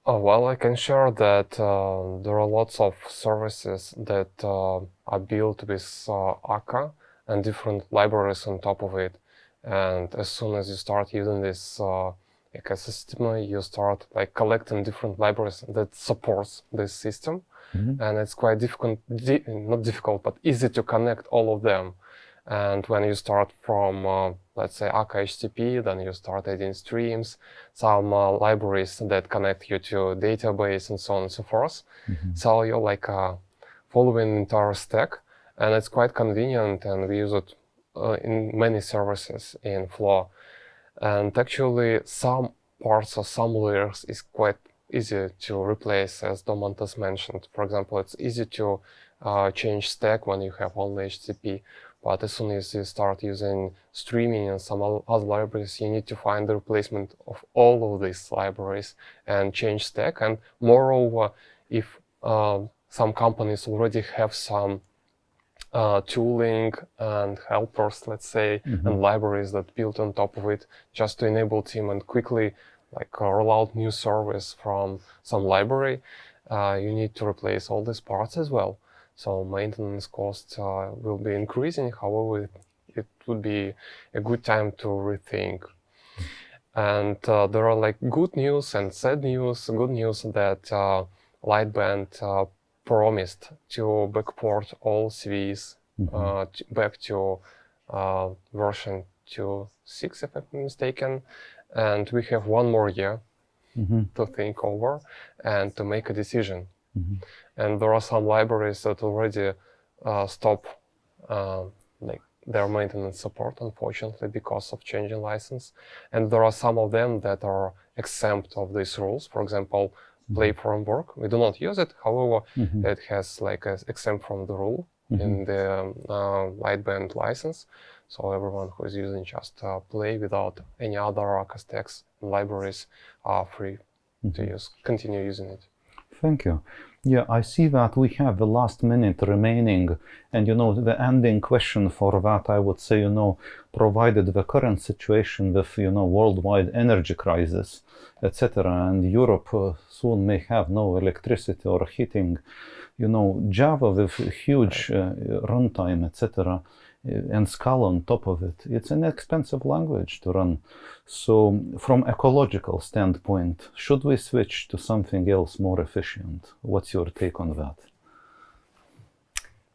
Well, I can share that there are lots of services that are built with Akka and different libraries on top of it. And as soon as you start using this ecosystem, you start like collecting different libraries that supports this system. And it's quite difficult, not difficult, but easy to connect all of them. And when you start from, let's say, Akka HTTP, then you start adding streams, some libraries that connect you to database and so on and so forth. So you're like following the entire stack, and it's quite convenient, and we use it in many services in Flo. And actually, some parts or some layers is quite easy to replace, as Domantas mentioned. For example, it's easy to change stack when you have only HTTP. But as soon as you start using streaming and some other libraries, you need to find the replacement of all of these libraries and change stack. And moreover, if some companies already have some tooling and helpers, let's say, and libraries that built on top of it, just to enable them and quickly like roll out new service from some library, you need to replace all these parts as well. So maintenance costs will be increasing. However, it would be a good time to rethink. And there are like good news and sad news. Good news that Lightband promised to backport all CVs back to version 2.6, if I'm not mistaken. And we have one more year to think over and to make a decision. And there are some libraries that already stop like their maintenance support, unfortunately, because of changing license. And there are some of them that are exempt of these rules. For example, Play framework. We do not use it. However, it has like a exempt from the rule in the Lightband license. So everyone who is using just Play without any other Akka stacks and libraries are free to continue using it. Thank you. Yeah, I see that we have the last minute remaining, and the ending question for that, I would say, provided the current situation with, worldwide energy crisis, etc., and Europe soon may have no electricity or heating, Java with huge runtime, etc., and Scala on top of it, it's an expensive language to run. So from ecological standpoint, should we switch to something else more efficient? What's your take on that?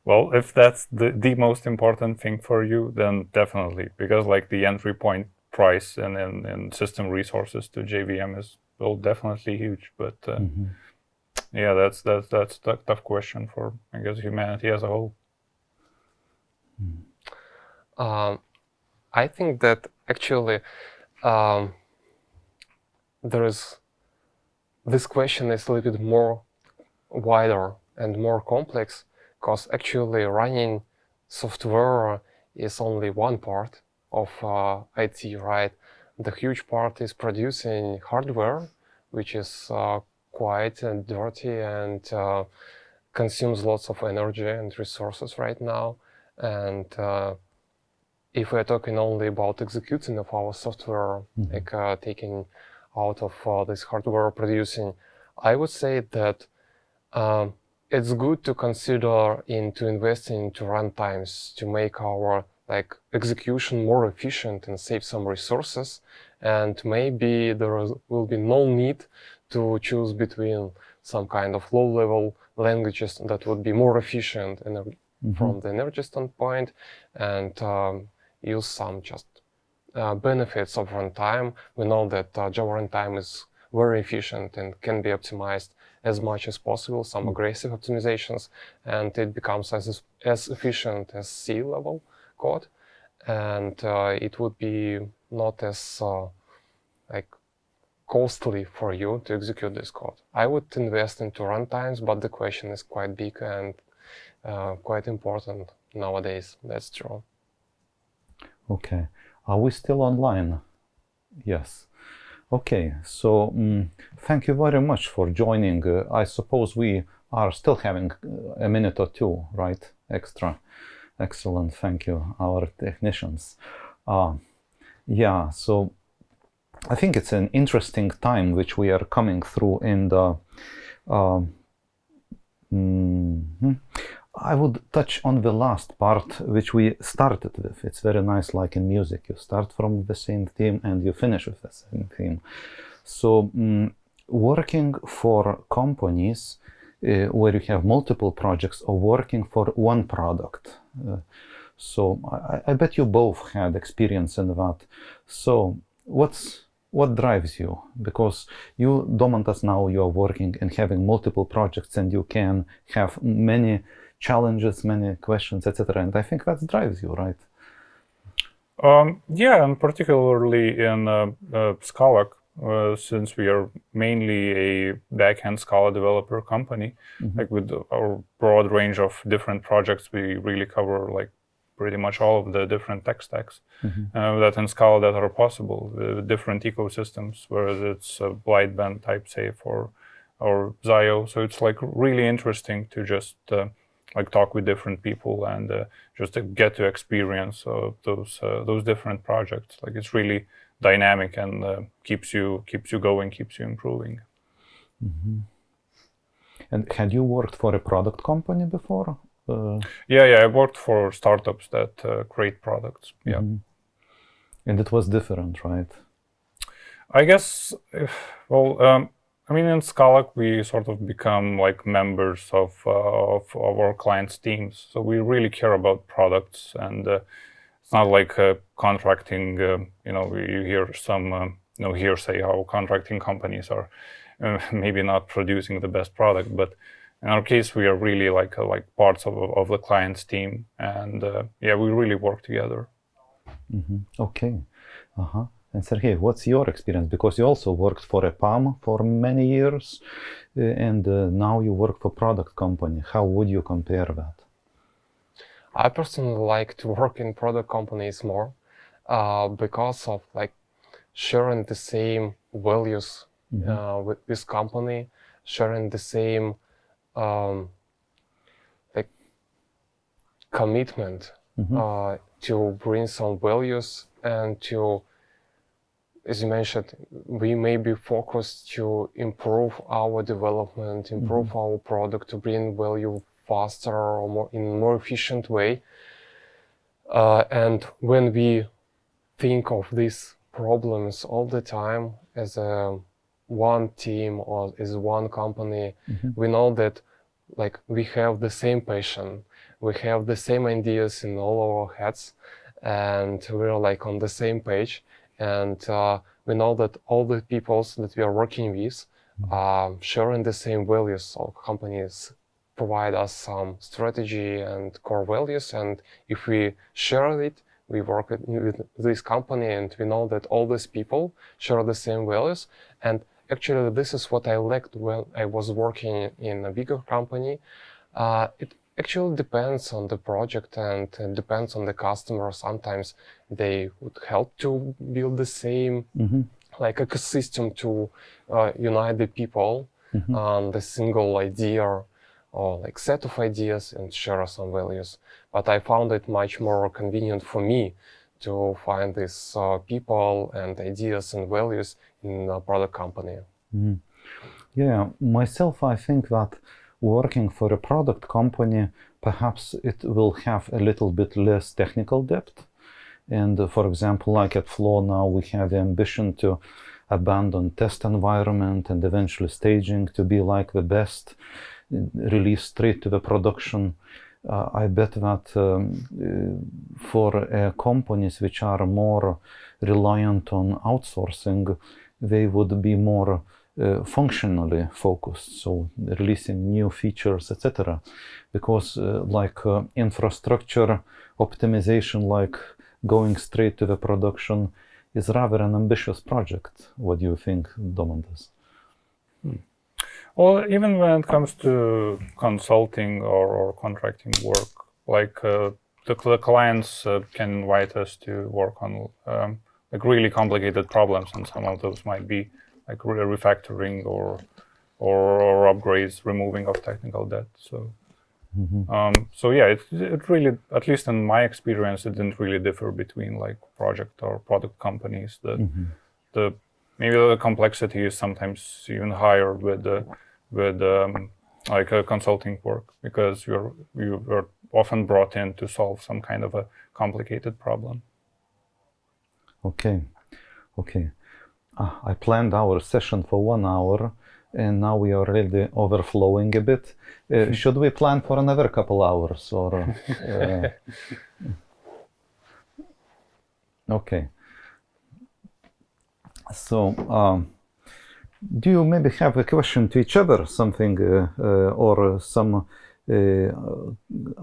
Well, if that's the most important thing for you, then definitely, because like the entry point price and system resources to JVM is well definitely huge. But yeah, that's a tough question for, I guess, humanity as a whole. I think that actually this question is a little bit more wider and more complex, because actually running software is only one part of IT, right? The huge part is producing hardware, which is quite dirty and consumes lots of energy and resources right now. And if we're talking only about executing of our software, like taking out of this hardware producing, I would say that it's good to consider into investing into runtimes to make our like execution more efficient and save some resources. And maybe there will be no need to choose between some kind of low-level languages that would be more efficient from the energy standpoint, and use some just benefits of runtime. We know that Java runtime is very efficient and can be optimized as much as possible, some aggressive optimizations, and it becomes as efficient as C-level code, and it would be not as like costly for you to execute this code. I would invest into runtimes, but the question is quite big and quite important nowadays. That's true. Okay. Are we still online? Yes. Okay, so thank you very much for joining. I suppose we are still having a minute or two, right? Extra. Excellent, thank you, our technicians. Yeah, so I think it's an interesting time which we are coming through in the... I would touch on the last part which we started with. It's very nice, like in music. You start from the same theme and you finish with the same theme. So working for companies where you have multiple projects or working for one product. So I bet you both had experience in that. So what drives you? Because you, Domantas, now you are working and having multiple projects and you can have many challenges, many questions, etc. And I think that drives you, right? Yeah, and particularly in Scalac, since we are mainly a backend Scala developer company, like with our broad range of different projects, we really cover like pretty much all of the different tech stacks that in Scala that are possible, the different ecosystems, whether it's Lightband, TypeSafe, or Zuyeu. So it's like really interesting to just like talk with different people and just to get to experience those different projects. Like it's really dynamic and keeps you going, keeps you improving. And had you worked for a product company before? Yeah, I worked for startups that create products. Yeah. And it was different, right? I guess, I mean, in Scala, we sort of become like members of our clients' teams. So we really care about products, and it's not like contracting. You hear some hearsay how contracting companies are maybe not producing the best product, but in our case, we are really like parts of the client's team, and yeah, we really work together. Okay. And Siarhei, what's your experience? Because you also worked for a PAM for many years, and now you work for product company. How would you compare that? I personally like to work in product companies more because of like sharing the same values with this company, sharing the same like commitment to bring some values and to, as you mentioned, we may be focused to improve our development, improve our product, to bring value faster or in a more efficient way. And when we think of these problems all the time as one team or as one company, we know that like we have the same passion, we have the same ideas in all our heads, and we're like on the same page. And we know that all the peoples that we are working with sharing the same values. So companies provide us some strategy and core values, and if we share it, we work with this company, and we know that all these people share the same values. And actually, this is what I lacked when I was working in a bigger company. It actually depends on the project and depends on the customer. Sometimes they would help to build the same like ecosystem to unite the people on the single idea or like set of ideas and share some values. But I found it much more convenient for me to find these people and ideas and values in a product company. Yeah, myself, I think that working for a product company, perhaps it will have a little bit less technical depth. And for example, like at Flo now, we have the ambition to abandon test environment and eventually staging to be like the best, release straight to the production. I bet that for companies which are more reliant on outsourcing, they would be more functionally focused, so releasing new features, etc. Because infrastructure optimization, like going straight to the production, is rather an ambitious project. What do you think, Domantas? Well, even when it comes to consulting or contracting work, like the clients can invite us to work on like really complicated problems, and some of those might be like refactoring or upgrades, removing of technical debt. So, so yeah, it really, at least in my experience, it didn't really differ between like project or product companies. Maybe the complexity is sometimes even higher with like a consulting work, because you are often brought in to solve some kind of a complicated problem. Okay. I planned our session for 1 hour, and now we are already overflowing a bit. Should we plan for another couple hours, or? Okay. So, do you maybe have a question to each other, something, or some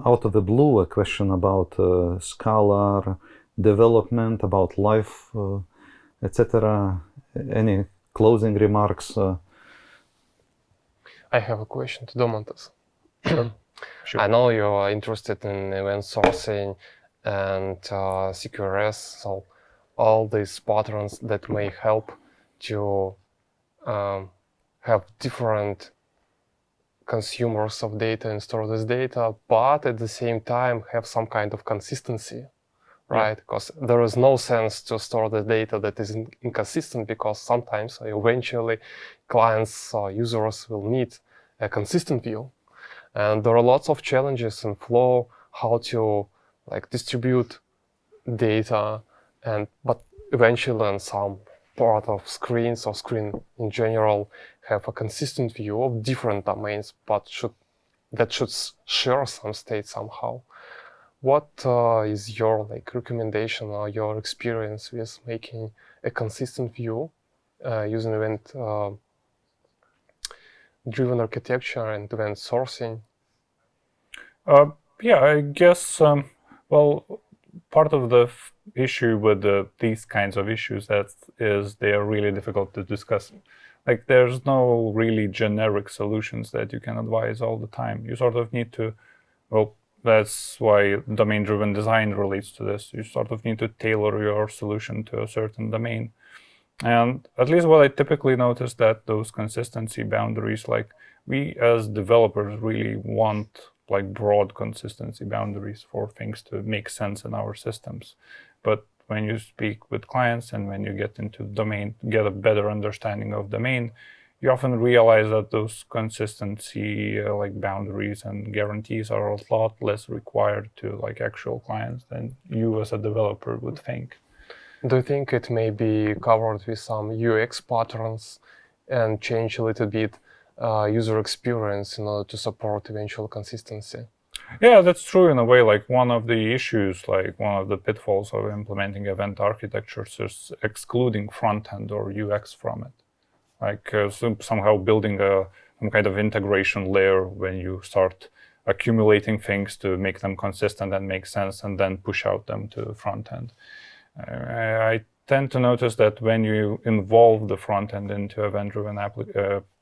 out of the blue, a question about Scala development, about life, etc.? Any closing remarks? I have a question to Domantas. Sure. I know you are interested in event sourcing and CQRS, so all these patterns that may help to have different consumers of data and store this data, but at the same time have some kind of consistency, right? Because there is no sense to store the data that is inconsistent, because sometimes eventually clients or users will need a consistent view. And there are lots of challenges in Flo how to like distribute data, but eventually on some part of screens or screen in general have a consistent view of different domains, but should share some state somehow. What is your like recommendation or your experience with making a consistent view using event driven architecture and event sourcing? Yeah, I guess, well, part of the issue with these kinds of issues is they are really difficult to discuss. Like, there's no really generic solutions that you can advise all the time. You sort of need to, well, that's why domain-driven design relates to this. You sort of need to tailor your solution to a certain domain. And at least what I typically notice that those consistency boundaries, like we as developers really want like broad consistency boundaries for things to make sense in our systems. But when you speak with clients and when you get into domain, get a better understanding of domain, you often realize that those consistency like boundaries and guarantees are a lot less required to like actual clients than you as a developer would think. Do you think it may be covered with some UX patterns and change a little bit user experience in order to support eventual consistency? Yeah, that's true in a way. Like one of the issues, like one of the pitfalls of implementing event architectures is excluding front end or UX from it. Like somehow building some kind of integration layer when you start accumulating things to make them consistent and make sense, and then push out them to the front end. I tend to notice that when you involve the front end into event-driven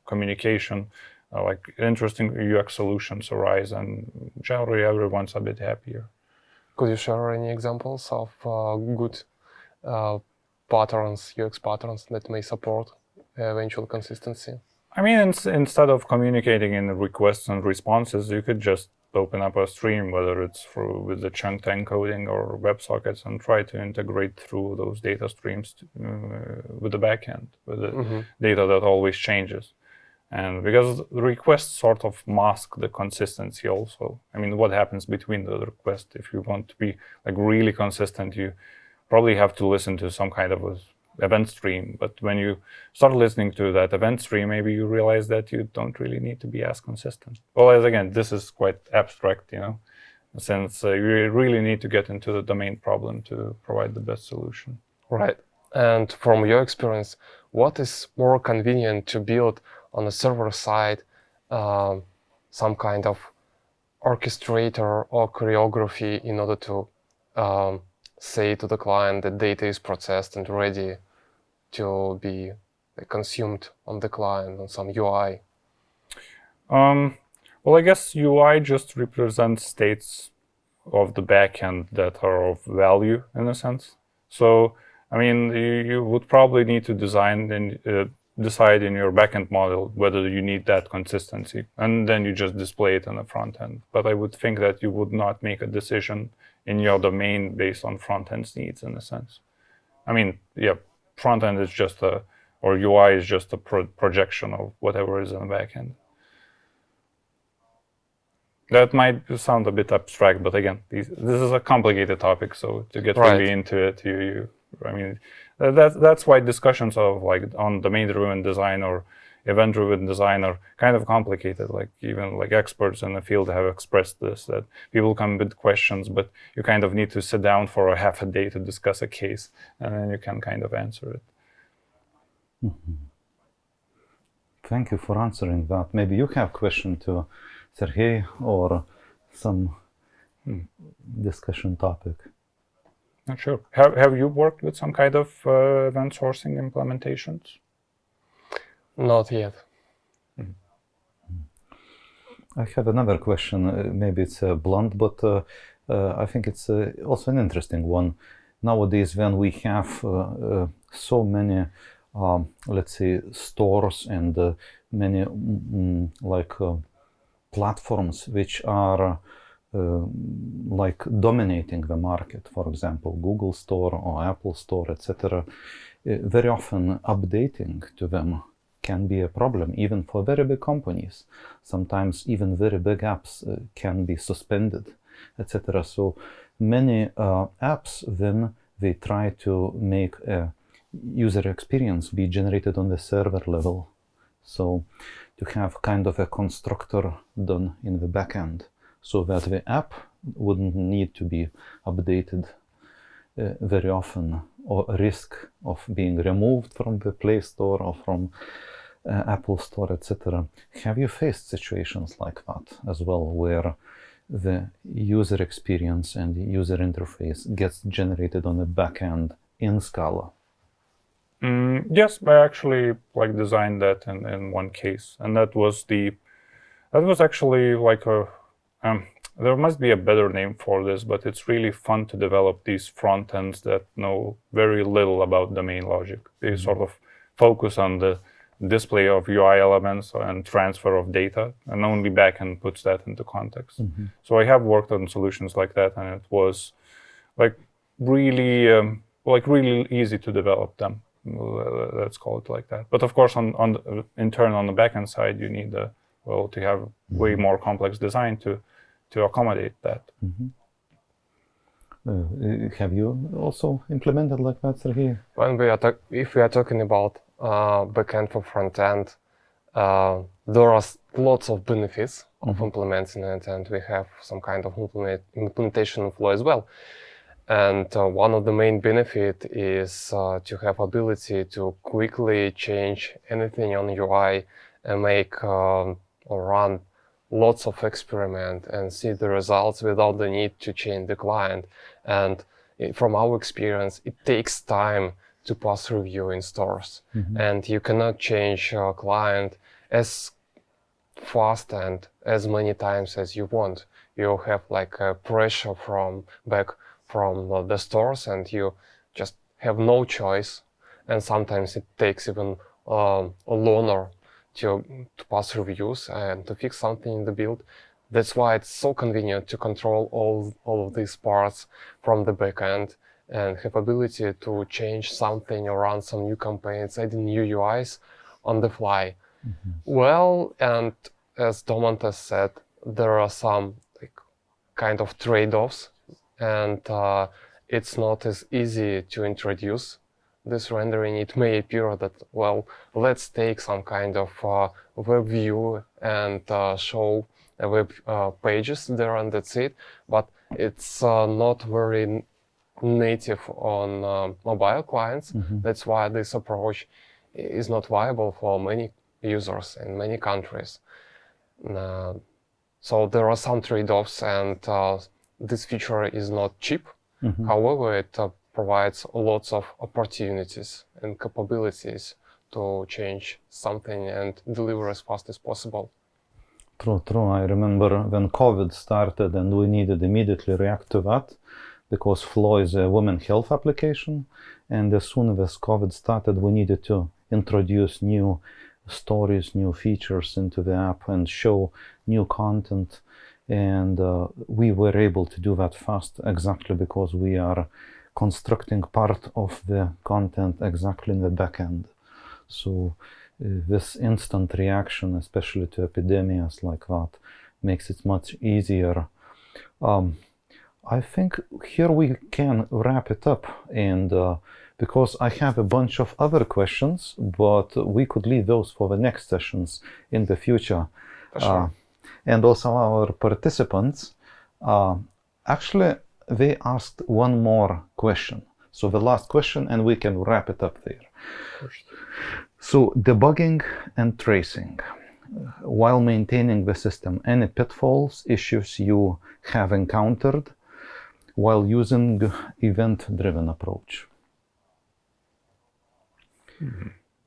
communication, like interesting UX solutions arise, and generally everyone's a bit happier. Could you share any examples of good patterns, UX patterns that may support eventual consistency? I mean, instead of communicating in requests and responses, you could just open up a stream, whether it's with the chunked encoding or WebSockets, and try to integrate through those data streams with the backend, with the data that always changes. And because the requests sort of mask the consistency also. I mean, what happens between the requests? If you want to be like really consistent, you probably have to listen to some kind of a event stream. But when you start listening to that event stream, maybe you realize that you don't really need to be as consistent. Well, as again, this is quite abstract, since you really need to get into the domain problem to provide the best solution. Right. And from your experience, what is more convenient to build on the server side, some kind of orchestrator or choreography in order to say to the client that data is processed and ready to be consumed on the client on some UI? Well, I guess UI just represents states of the backend that are of value in a sense. So, I mean, you would probably need to decide in your backend model whether you need that consistency, and then you just display it on the front end. But I would think that you would not make a decision in your domain based on front end's needs in a sense. I mean, yeah, front end is just or UI is just a projection of whatever is in the backend. That might sound a bit abstract, but again, this is a complicated topic. So to get really into it, I mean, that's why discussions of like on domain-driven design or event-driven design are kind of complicated. Like even like experts in the field have expressed this, that people come with questions, but you kind of need to sit down for a half a day to discuss a case, and then you can kind of answer it. Thank you for answering that. Maybe you have a question to Siarhei or some discussion topic. Not sure. Have you worked with some kind of event sourcing implementations? Not yet. I have another question. Maybe it's blunt, but I think it's also an interesting one. Nowadays, when we have so many, let's say, stores and many platforms which are like dominating the market, for example, Google Store or Apple Store, etc., very often updating to them can be a problem, even for very big companies. Sometimes even very big apps can be suspended, etc. So many apps, then they try to make a user experience be generated on the server level. So to have kind of a constructor done in the backend, so that the app wouldn't need to be updated very often, or risk of being removed from the Play Store or from Apple Store, etc. Have you faced situations like that as well, where the user experience and the user interface gets generated on the backend in Scala? Yes, I actually designed that in one case, and that was actually like a there must be a better name for this, but it's really fun to develop these front ends that know very little about domain logic. They sort of focus on the display of UI elements and transfer of data, and only backend puts that into context. So I have worked on solutions like that, and it was really easy to develop them. Let's call it like that. But of course, in turn, on the backend side, you need to have way more complex design to accommodate that. Have you also implemented like that, Siarhei? If we are talking about backend for front end, There are lots of benefits of implementing it, and we have some kind of implementation flow as well. And one of the main benefit is to have ability to quickly change anything on UI and make or run lots of experiment and see the results without the need to change the client. And from our experience, it takes time to pass review in stores, and you cannot change your client as fast and as many times as you want. You have like a pressure from the stores, and you just have no choice. And sometimes it takes even longer to pass reviews and to fix something in the build. That's why it's so convenient to control all of these parts from the backend and have ability to change something or run some new campaigns, adding new UIs on the fly. Well, and as Domantas said, there are some kind of trade-offs, and it's not as easy to introduce this rendering. It may appear that, well, let's take some kind of web view and show web pages there, and that's it. But it's not very native on mobile clients. That's why this approach is not viable for many users in many countries. So there are some trade-offs, and this feature is not cheap. However, it provides lots of opportunities and capabilities to change something and deliver as fast as possible. True. I remember when COVID started and we needed immediately react to that, because Flo is a women's health application, and as soon as COVID started, we needed to introduce new stories, new features into the app and show new content. And we were able to do that fast exactly because we are constructing part of the content exactly in the backend. So this instant reaction, especially to epidemics like that, makes it much easier. I think here we can wrap it up, and because I have a bunch of other questions, but we could leave those for the next sessions in the future. Sure. And also our participants, actually, they asked one more question. So the last question, and we can wrap it up there. So debugging and tracing while maintaining the system, any pitfalls, issues you have encountered while using event-driven approach?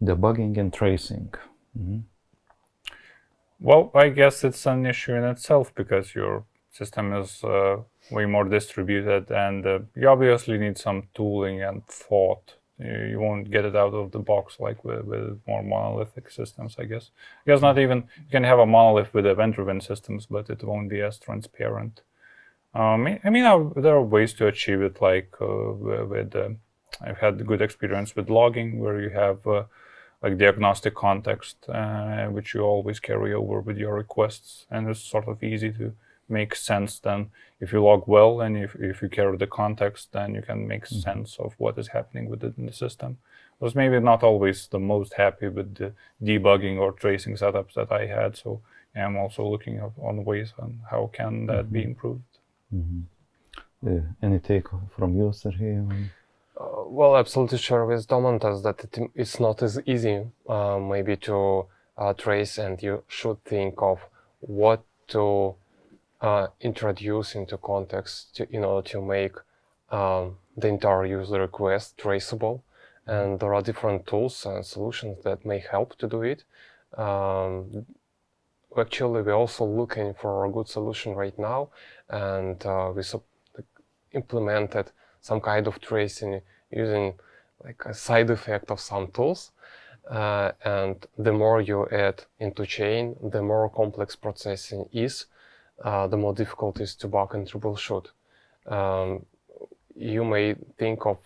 Debugging and tracing. Well, I guess it's an issue in itself because your system is way more distributed, and you obviously need some tooling and thought. You won't get it out of the box like with more monolithic systems, I guess. Because not even, you can have a monolith with event-driven systems, but it won't be as transparent. I mean, there are ways to achieve it, like I've had good experience with logging, where you have like diagnostic context, which you always carry over with your requests, and it's sort of easy to make sense. Then if you log well and if you carry the context, then you can make sense of what is happening with it in the system. I was maybe not always the most happy with the debugging or tracing setups that I had, so I'm also looking on ways on how can that be improved. Any take from you, Siarhei? Well, absolutely sure with Domantas that it's not as easy maybe to trace, and you should think of what to introduce into context in order to make the entire user request traceable. And there are different tools and solutions that may help to do it. Actually, we're also looking for a good solution right now, and we implemented some kind of tracing using like a side effect of some tools. And the more you add into chain, the more complex processing is, the more difficult it is to bug and troubleshoot. You may think of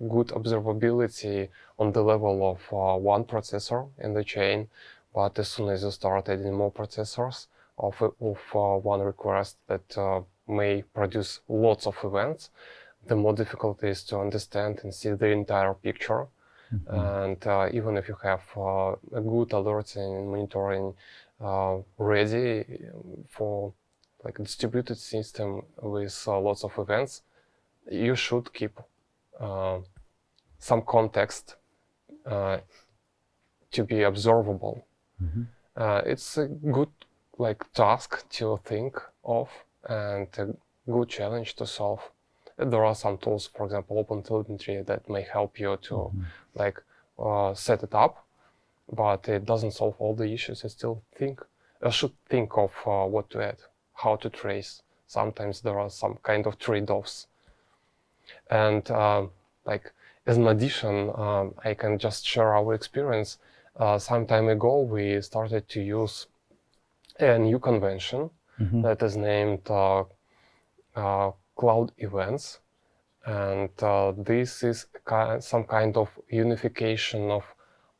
good observability on the level of one processor in the chain, but as soon as you start adding more processors of one request that may produce lots of events, the more difficult it is to understand and see the entire picture. And even if you have a good alerting and monitoring ready for like a distributed system with lots of events, you should keep some context to be observable. It's a good task to think of and a good challenge to solve. There are some tools, for example, OpenTelemetry, that may help you to set it up, but it doesn't solve all the issues. I should think of what to add, how to trace. Sometimes there are some kind of trade-offs. And as an addition, I can just share our experience. Some time ago, we started to use a new convention that is named Cloud Events. And this is some kind of unification of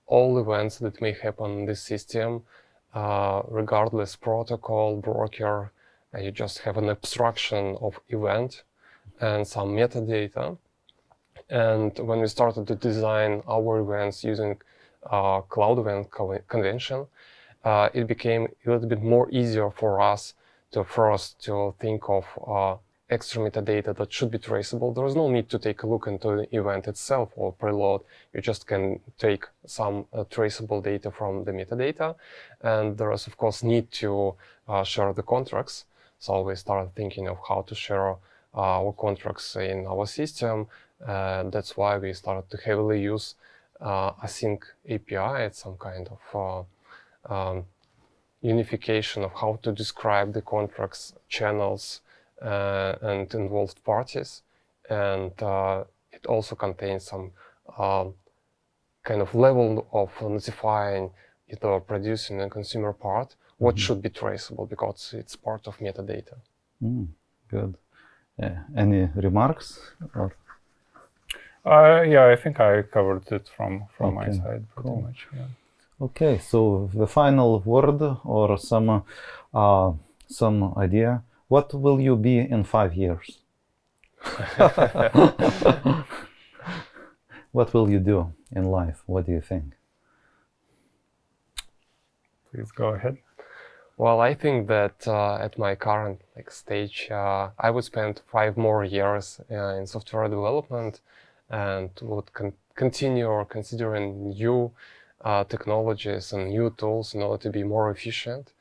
all events that may happen in this system, regardless protocol, broker. You just have an abstraction of event and some metadata. And when we started to design our events using Cloud Event Convention, it became a little bit more easier for us to first to think of extra metadata that should be traceable. There is no need to take a look into the event itself or preload. You just can take some traceable data from the metadata. And there is, of course, need to share the contracts. So we started thinking of how to share our contracts in our system. That's why we started to heavily use async API. It's some kind of unification of how to describe the contracts, channels, and involved parties. And it also contains some kind of level of notifying either producing and consumer part what should be traceable, because it's part of metadata. Good. Any remarks? Or? Yeah, I think I covered it from my side pretty much. Yeah. Okay, so the final word or some idea. What will you be in 5 years? What will you do in life? What do you think? Please go ahead. Well, I think that at my current stage, I would spend 5 more years in software development and would continue considering new technologies and new tools in order to be more efficient,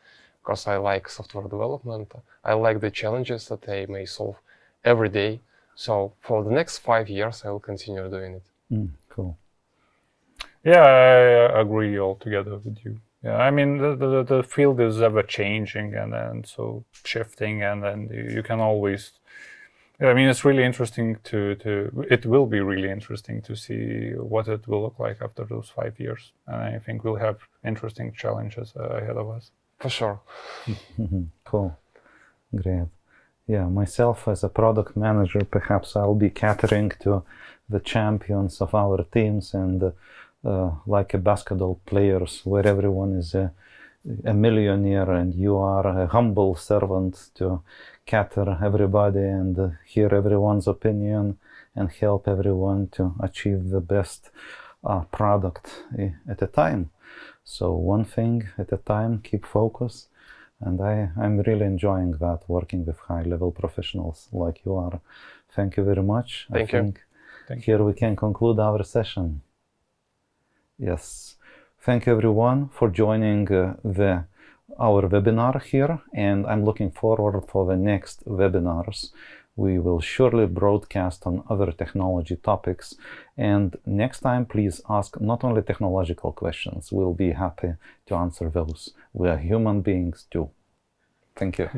because I like software development. I like the challenges that they may solve every day. So for the next 5 years, I will continue doing it. Cool. Yeah, I agree altogether with you. Yeah, I mean, the field is ever changing and then so shifting, and then you can always, I mean, it's really interesting it will be really interesting to see what it will look like after those 5 years. And I think we'll have interesting challenges ahead of us. For sure. Cool. Great. Yeah, myself as a product manager, perhaps I'll be catering to the champions of our teams and like a basketball players where everyone is a millionaire and you are a humble servant to cater everybody and hear everyone's opinion and help everyone to achieve the best product at a time. So one thing at a time, keep focus. And I'm really enjoying that, working with high-level professionals like you are. Thank you very much. Thank you. Here we can conclude our session. Yes. Thank you everyone for joining our webinar here, and I'm looking forward for the next webinars. We will surely broadcast on other technology topics, and next time please ask not only technological questions, we'll be happy to answer those. We are human beings too. Thank you.